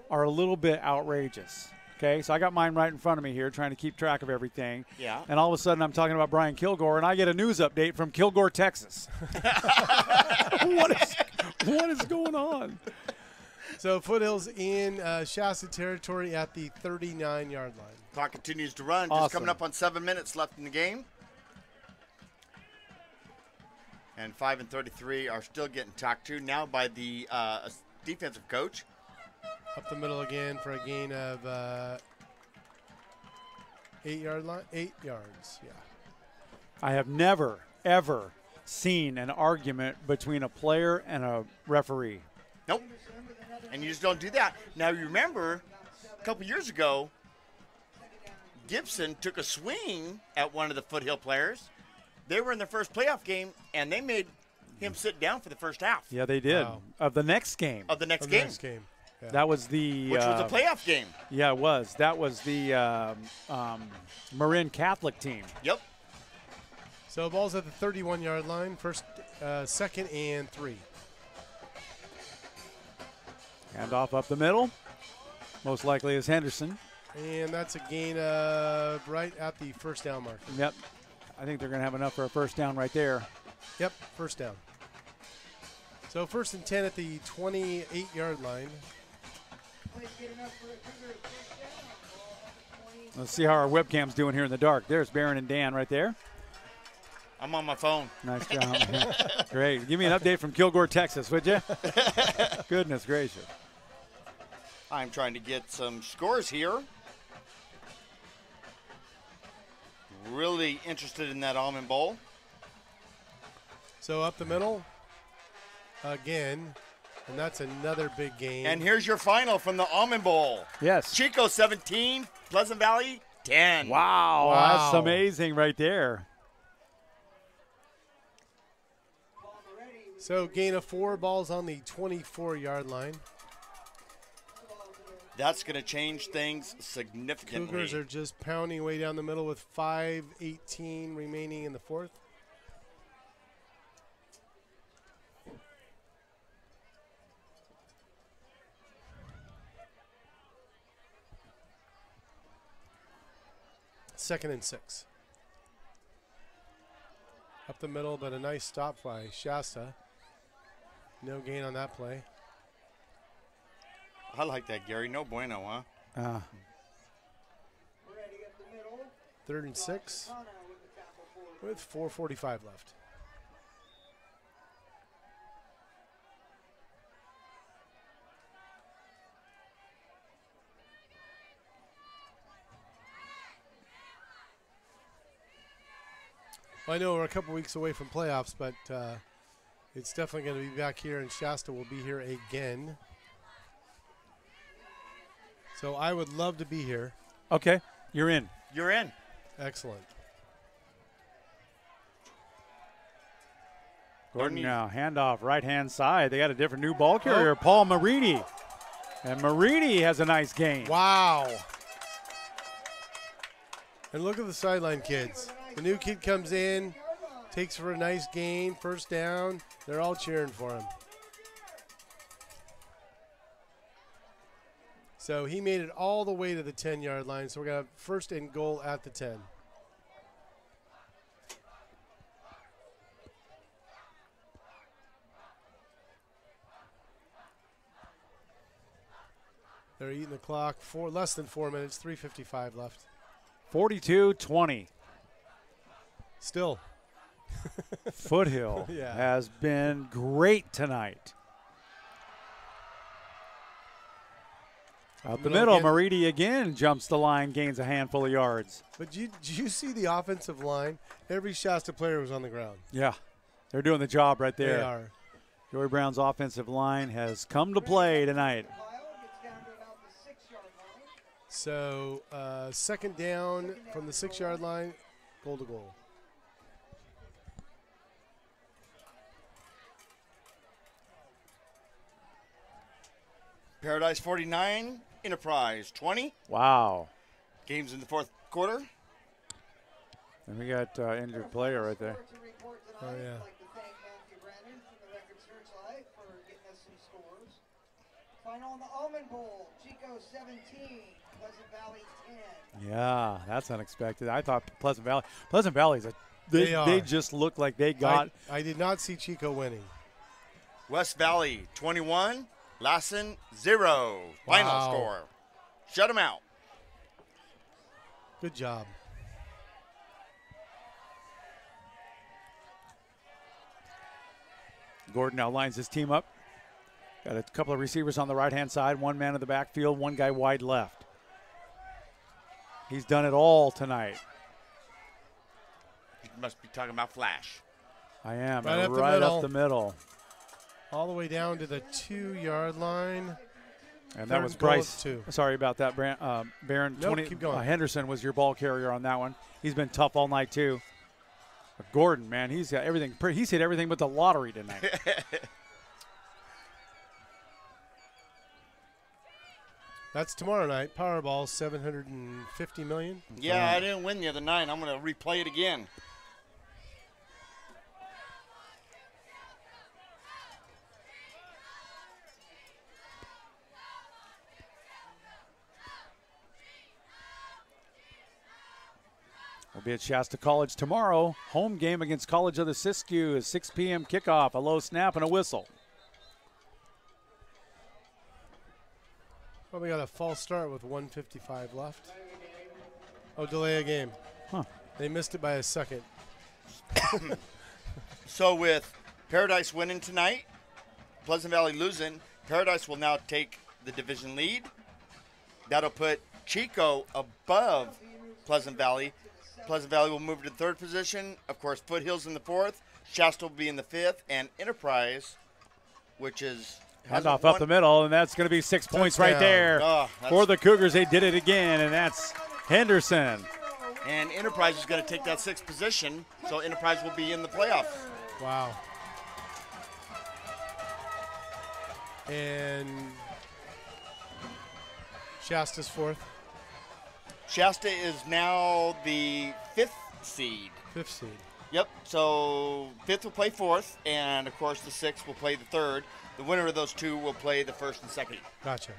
are a little bit outrageous. Okay, so I got mine right in front of me here trying to keep track of everything. Yeah. And all of a sudden I'm talking about Brian Kilgore, and I get a news update from Kilgore, Texas. What is going on? So Foothill's in Shasta territory at the 39-yard line. Clock continues to run. Awesome. Just coming up on 7 minutes left in the game. And 5 and 33 are still getting talked to now by the defensive coach. Up the middle again for a gain of 8-yard line. 8 yards, yeah. I have never, ever seen an argument between a player and a referee. Nope. And you just don't do that. Now, you remember a couple years ago, Gibson took a swing at one of the Foothill players. They were in their first playoff game, and they made him sit down for the first half. Yeah, they did. Wow. Of the next game. Of the next Of game. the next game. Yeah. That was the Which was a playoff game. Yeah, it was. That was the Marin Catholic team. Yep. So ball's at the 31-yard line. Second and 3. Hand off up the middle. Most likely is Henderson. And that's a gain of right at the first down marker. Yep. I think they're going to have enough for a first down right there. Yep, first down. So first and 10 at the 28-yard line. Let's see how our webcam's doing here in the dark. There's Barron and Dan right there. I'm on my phone. Nice job. Great. Give me an update from Kilgore, Texas, would you? Goodness gracious. I'm trying to get some scores here. Really interested in that Almond Bowl. So up the middle again, and that's another big game. And here's your final from the Almond Bowl. Yes. Chico 17, Pleasant Valley 10. Wow. That's amazing right there. So gain of 4, balls on the 24-yard line. That's going to change things significantly. Cougars are just pounding way down the middle with 5:18 remaining in the fourth. Second and 6. Up the middle, but a nice stop by Shasta. No gain on that play. I like that, Gary. No bueno, huh? Third and 6 with 4:45 left. Well, I know we're a couple weeks away from playoffs, but it's definitely going to be back here, and Shasta will be here again. So I would love to be here. Okay, you're in. You're in. Excellent. Gordon now, handoff, right-hand side. They got a different new ball carrier, Paul Maridi. And Maridi has a nice game. Wow. And look at the sideline kids. The new kid comes in, takes for a nice gain, first down. They're all cheering for him. So he made it all the way to the 10-yard line. So we're going to have first and goal at the 10. They're eating the clock. Less than 4 minutes, 3:55 left. 42-20. Still. Foothill Yeah. has been great tonight. Out the middle, Maridi again jumps the line, gains a handful of yards. But did you see the offensive line? Every Shasta player was on the ground. Yeah, they're doing the job right there. They are. Joey Brown's offensive line has come to play tonight. So second down from the 6-yard line, goal to goal. Paradise 49, Enterprise 20. Wow. Games in the fourth quarter. And we got injured player right there. Oh, yeah. Final in the Almond Bowl, Chico 17, Pleasant Valley 10. Yeah, that's unexpected. I thought Pleasant Valley's they just look like they got. I did not see Chico winning. West Valley 21, Lassen 0. Final Wow. score. Shut them out. Good job. Gordon now lines his team up. Got a couple of receivers on the right-hand side, one man in the backfield, one guy wide left. He's done it all tonight. You must be talking about Flash. I am. Right Up the middle. All the way down to the 2-yard line. And that was Bryce. Sorry about that, Barron. Nope, keep going. Henderson was your ball carrier on that one. He's been tough all night, too. But Gordon, man, he's got everything. He's hit everything but the lottery tonight. That's tomorrow night. Powerball, $750 million. Yeah, I didn't win the other night. I'm going to replay it again. We'll be at Shasta College tomorrow. Home game against College of the Siskiyou is 6 p.m. kickoff, a low snap and a whistle. Probably got a false start with 1:55 left. Oh, delay a game. Huh. They missed it by a second. So with Paradise winning tonight, Pleasant Valley losing, Paradise will now take the division lead. That'll put Chico above Pleasant Valley. Pleasant Valley will move to third position. Of course, Foothill's in the fourth. Shasta will be in the fifth. And Enterprise, which is... Handoff up the middle, and that's going to be 6 points right there. For the Cougars, they did it again, and that's Henderson. And Enterprise is going to take that sixth position, so Enterprise will be in the playoff. Wow. And Shasta's fourth. Shasta is now the fifth seed. Fifth seed. Yep, so fifth will play fourth, and of course the sixth will play the third. The winner of those two will play the first and second. Gotcha.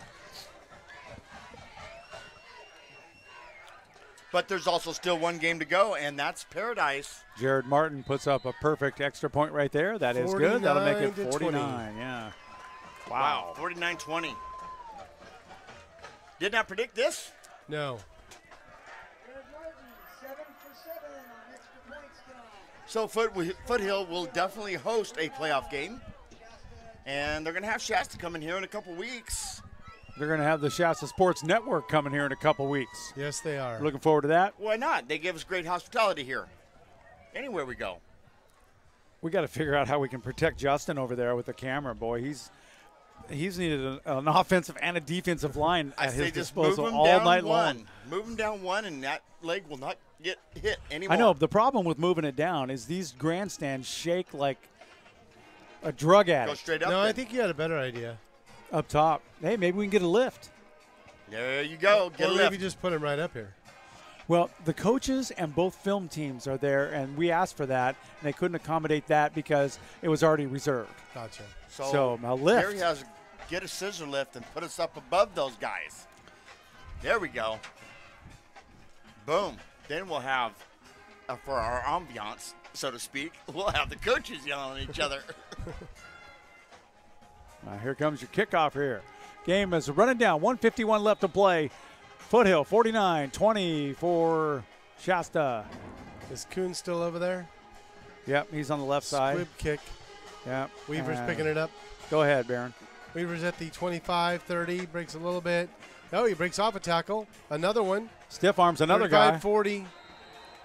But there's also still one game to go, and that's Paradise. Jared Martin puts up a perfect extra point right there. That is good. That'll make it 49. Yeah. Wow. 49-20. Did not predict this? No. So Foothill will definitely host a playoff game. And they're going to have Shasta coming here in a couple weeks. They're going to have the Shasta Sports Network coming here in a couple weeks. Yes, they are. Looking forward to that. Why not? They give us great hospitality here. anywhere we go. We got to figure out how we can protect Justin over there with the camera, boy. He's needed an offensive and a defensive line at his disposal all night long. Move him down one, and that leg will not get hit anymore. I know. The problem with moving it down is these grandstands shake like a drug addict. Go straight up. No, I think you had a better idea. Up top. Hey, maybe we can get a lift. There you go. Get a lift. Maybe just put him right up here. Well, the coaches and both film teams are there, and we asked for that, and they couldn't accommodate that because it was already reserved. Gotcha. So a lift. Gary has to get a scissor lift and put us up above those guys. There we go. Boom. Then we'll have, for our ambiance, so to speak, we'll have the coaches yelling at each other. Now here comes your kickoff here. Game is running down. 1:51 left to play. Foothill 49-20 for Shasta. Is Kuhn still over there? Yep, he's on the left side. Squib kick. Yep. Weaver's picking it up. Go ahead, Barron. Weaver's at the 25-30. Breaks a little bit. No, he breaks off a tackle. Another one. Stiff arms another guy. 40.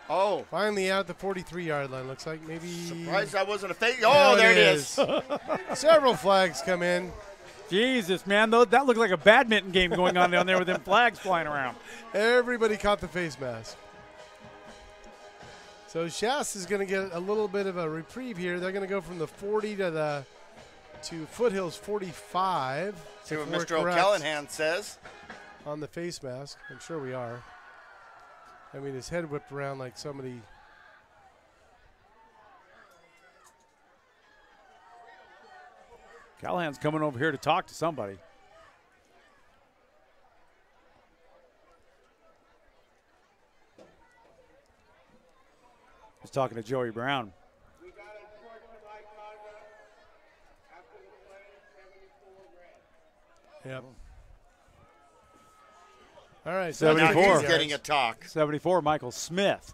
Oh. Finally out at the 43-yard line. Looks like maybe. Surprised that wasn't a fake. Oh, there it is. Several flags come in. Jesus, man. That looked like a badminton game going on down there with them flags flying around. Everybody caught the face mask. So Shasta is going to get a little bit of a reprieve here. They're going to go from the 40 to Foothill's 45. See what Mr. O'Callahan says. On the face mask. I'm sure we are. I mean, his head whipped around like somebody. Callahan's coming over here to talk to somebody. He's talking to Joey Brown. Yep. All right, 74. He's getting a talk. 74, Michael Smith.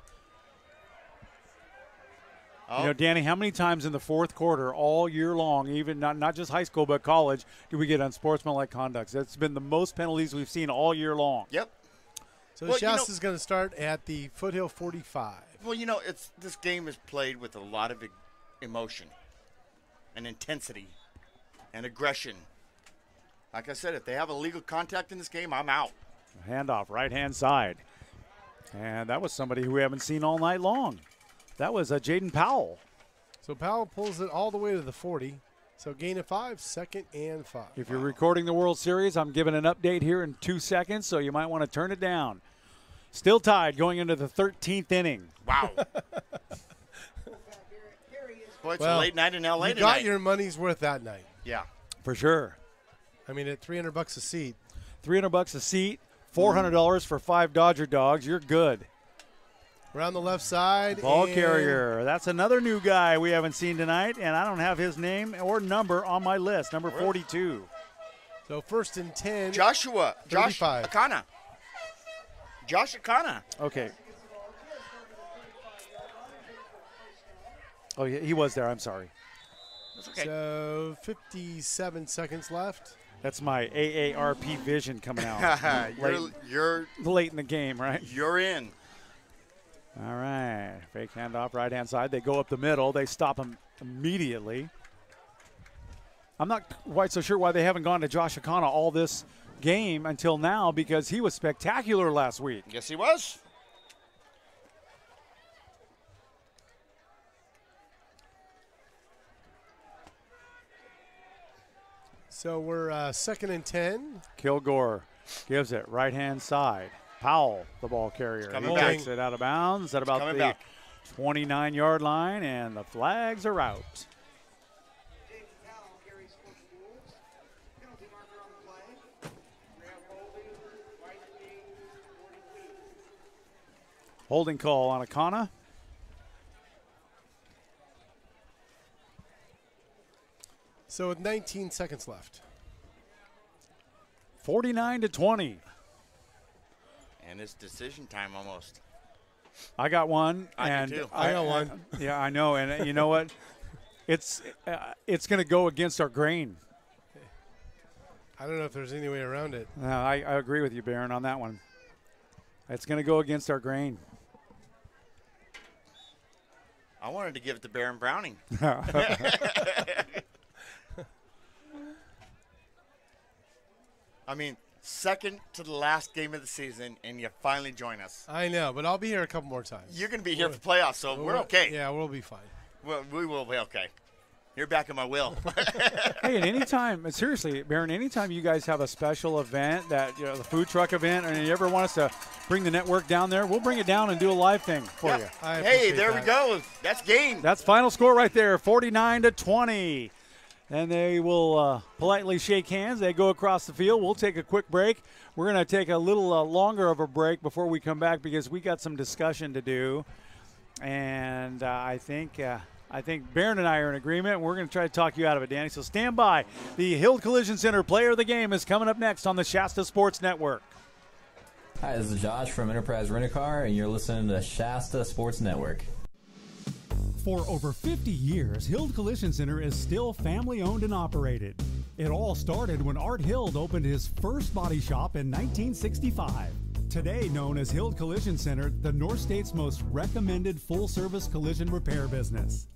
Oh. You know, Danny, how many times in the fourth quarter all year long, even not just high school but college, do we get unsportsmanlike conducts? That's been the most penalties we've seen all year long. Yep. So Shasta's going to start at the Foothill 45. Well, you know, this game is played with a lot of emotion and intensity and aggression. Like I said, if they have illegal contact in this game, I'm out. Handoff, right-hand side. And that was somebody who we haven't seen all night long. That was Jaden Powell. So Powell pulls it all the way to the 40. So gain of 5, 2nd and 5. If you're recording the World Series, I'm giving an update here in 2 seconds, so you might want to turn it down. Still tied going into the 13th inning. Wow. Boy, it's a late night in L.A. You tonight. got your money's worth that night. Yeah. For sure. I mean, at $300 a seat. $300 a seat, $400 for 5 Dodger dogs. You're good. Around the left side. Ball carrier. That's another new guy we haven't seen tonight, and I don't have his name or number on my list, number 42. So 1st and 10. Josh 35. Akana. Josh Akana. Okay. Oh, yeah, he was there. I'm sorry. That's okay. So 57 seconds left. That's my AARP vision coming out. You're late in the game, right? You're in. All right. Fake handoff, right-hand side. They go up the middle. They stop him immediately. I'm not quite so sure why they haven't gone to Josh Akana all this game until now, because he was spectacular last week. Yes, he was. So we're 2nd and 10. Kilgore gives it right-hand side. Powell, the ball carrier. He takes it out of bounds at about the 29-yard line, and the flags are out. Holding call on Akana. So with 19 seconds left. 49-20. And it's decision time almost. I got one. I do too. I got one. Yeah, I know. And you know what? It's going to go against our grain. I don't know if there's any way around it. No, I agree with you, Barron, on that one. It's going to go against our grain. I wanted to give it to Baron Browning. I mean, second to the last game of the season, and you finally join us. I know, but I'll be here a couple more times. You're going to be here for playoffs, so we're okay. Yeah, we'll be fine. Well, we will be okay. You're back in my will. Hey, and anytime, seriously, Baron, anytime you guys have a special event, that the food truck event, and you ever want us to bring the network down there, we'll bring it down and do a live thing for you. Hey, there we go. That's game. That's final score right there, 49-20. And they will politely shake hands. They go across the field. We'll take a quick break. We're going to take a little longer of a break before we come back because we got some discussion to do. And I think Baron and I are in agreement. We're going to try to talk you out of it, Danny. So stand by. The Hild Collision Center Player of the Game is coming up next on the Shasta Sports Network. Hi, this is Josh from Enterprise Rent-A-Car, and you're listening to Shasta Sports Network. For over 50 years, Hild Collision Center is still family-owned and operated. It all started when Art Hild opened his first body shop in 1965. Today known as Hild Collision Center, the North State's most recommended full-service collision repair business.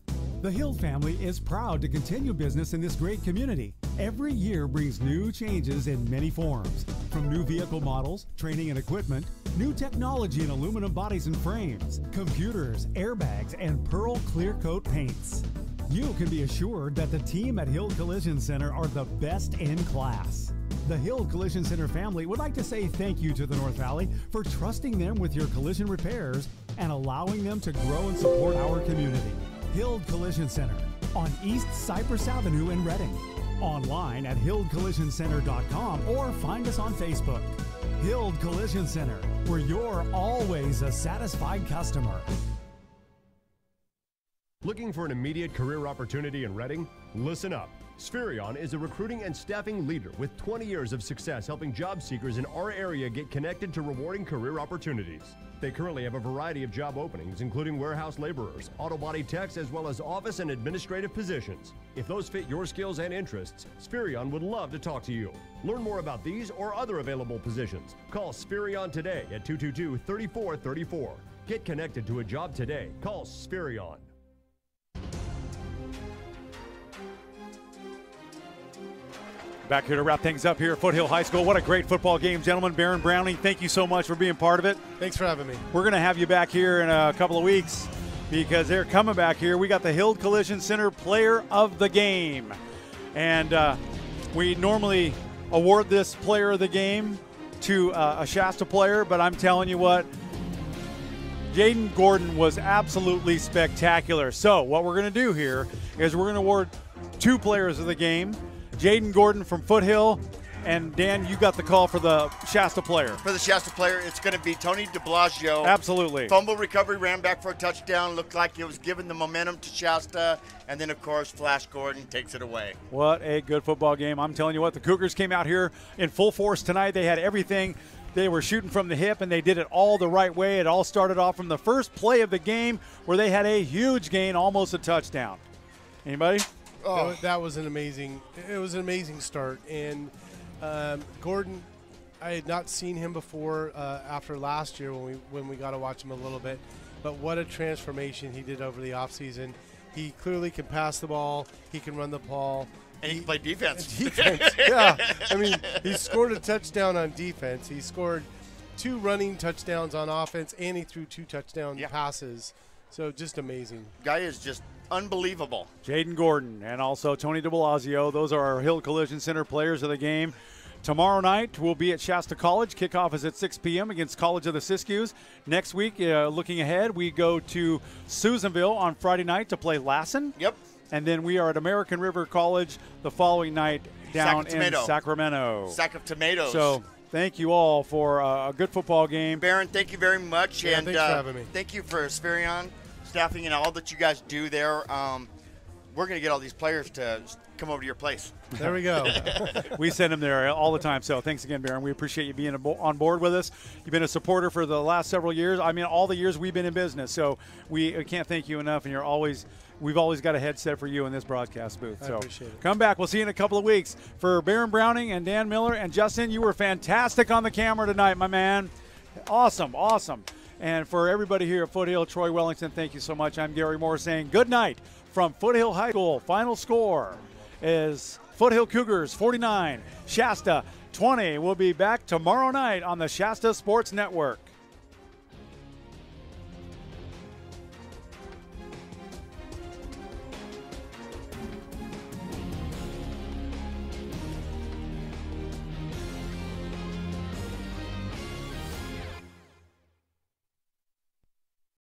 The Hild family is proud to continue business in this great community. Every year brings new changes in many forms, from new vehicle models, training and equipment, new technology in aluminum bodies and frames, computers, airbags, and pearl clear coat paints. You can be assured that the team at Hild Collision Center are the best in class. The Hild Collision Center family would like to say thank you to the North Valley for trusting them with your collision repairs and allowing them to grow and support our community. Hild Collision Center on East Cypress Avenue in Reading. Online at hildcollisioncenter.com or find us on Facebook. Hild Collision Center, where you're always a satisfied customer. Looking for an immediate career opportunity in Reading? Listen up. Spherion is a recruiting and staffing leader with 20 years of success helping job seekers in our area get connected to rewarding career opportunities. They currently have a variety of job openings, including warehouse laborers, auto body techs, as well as office and administrative positions. If those fit your skills and interests, Spherion would love to talk to you. Learn more about these or other available positions. Call Spherion today at 222-3434. Get connected to a job today. Call Spherion. Back here to wrap things up here at Foothill High School. What a great football game, gentlemen. Baron Browning, thank you so much for being part of it. Thanks for having me. We're going to have you back here in a couple of weeks because they're coming back here. We got the Hild Collision Center Player of the Game. And we normally award this Player of the Game to a Shasta player, but I'm telling you what, Jaden Gordon was absolutely spectacular. So what we're going to do here is we're going to award two Players of the Game. Jaden Gordon from Foothill, and Dan, you got the call for the Shasta player. For the Shasta player, it's going to be Tony DeBlasio. Absolutely. Fumble recovery, ran back for a touchdown, looked like it was giving the momentum to Shasta, and then, of course, Flash Gordon takes it away. What a good football game. I'm telling you what, the Cougars came out here in full force tonight. They had everything. They were shooting from the hip, and they did it all the right way. It all started off from the first play of the game where they had a huge gain, almost a touchdown. Anybody? Oh. That was an amazing. It was an amazing start, and Gordon, I had not seen him before after last year when we got to watch him a little bit, but what a transformation he did over the offseason. He clearly can pass the ball. He can run the ball. And he can play defense. Yeah. I mean, he scored a touchdown on defense. He scored 2 running touchdowns on offense, and he threw 2 touchdown passes. So just amazing. Guy is just unbelievable. Jaden Gordon and also Tony DeBlasio. Those are our Hild Collision Center players of the game. Tomorrow night we'll be at Shasta College. Kickoff is at 6 p.m. against College of the Siskiyous. Next week, looking ahead, we go to Susanville on Friday night to play Lassen. Yep. And then we are at American River College the following night down in Sacramento. Sack of tomatoes. So thank you all for a good football game. Baron, thank you very much. Yeah, and thanks for having me. Thank you for Spherion staffing and all that you guys do there. We're going to get all these players to come over to your place. There we go. We send them there all the time. So thanks again, Baron. We appreciate you being on board with us. You've been a supporter for the last several years. I mean, all the years we've been in business. So we can't thank you enough. And we've always got a headset for you in this broadcast booth. I So appreciate it. Come back. We'll see you in a couple of weeks. For Baron Browning and Dan Miller and Justin, you were fantastic on the camera tonight, my man. Awesome, awesome. And for everybody here at Foothill, Troy Wellington, thank you so much. I'm Gary Moore saying good night from Foothill High School. Final score is Foothill Cougars 49, Shasta 20. We'll be back tomorrow night on the Shasta Sports Network.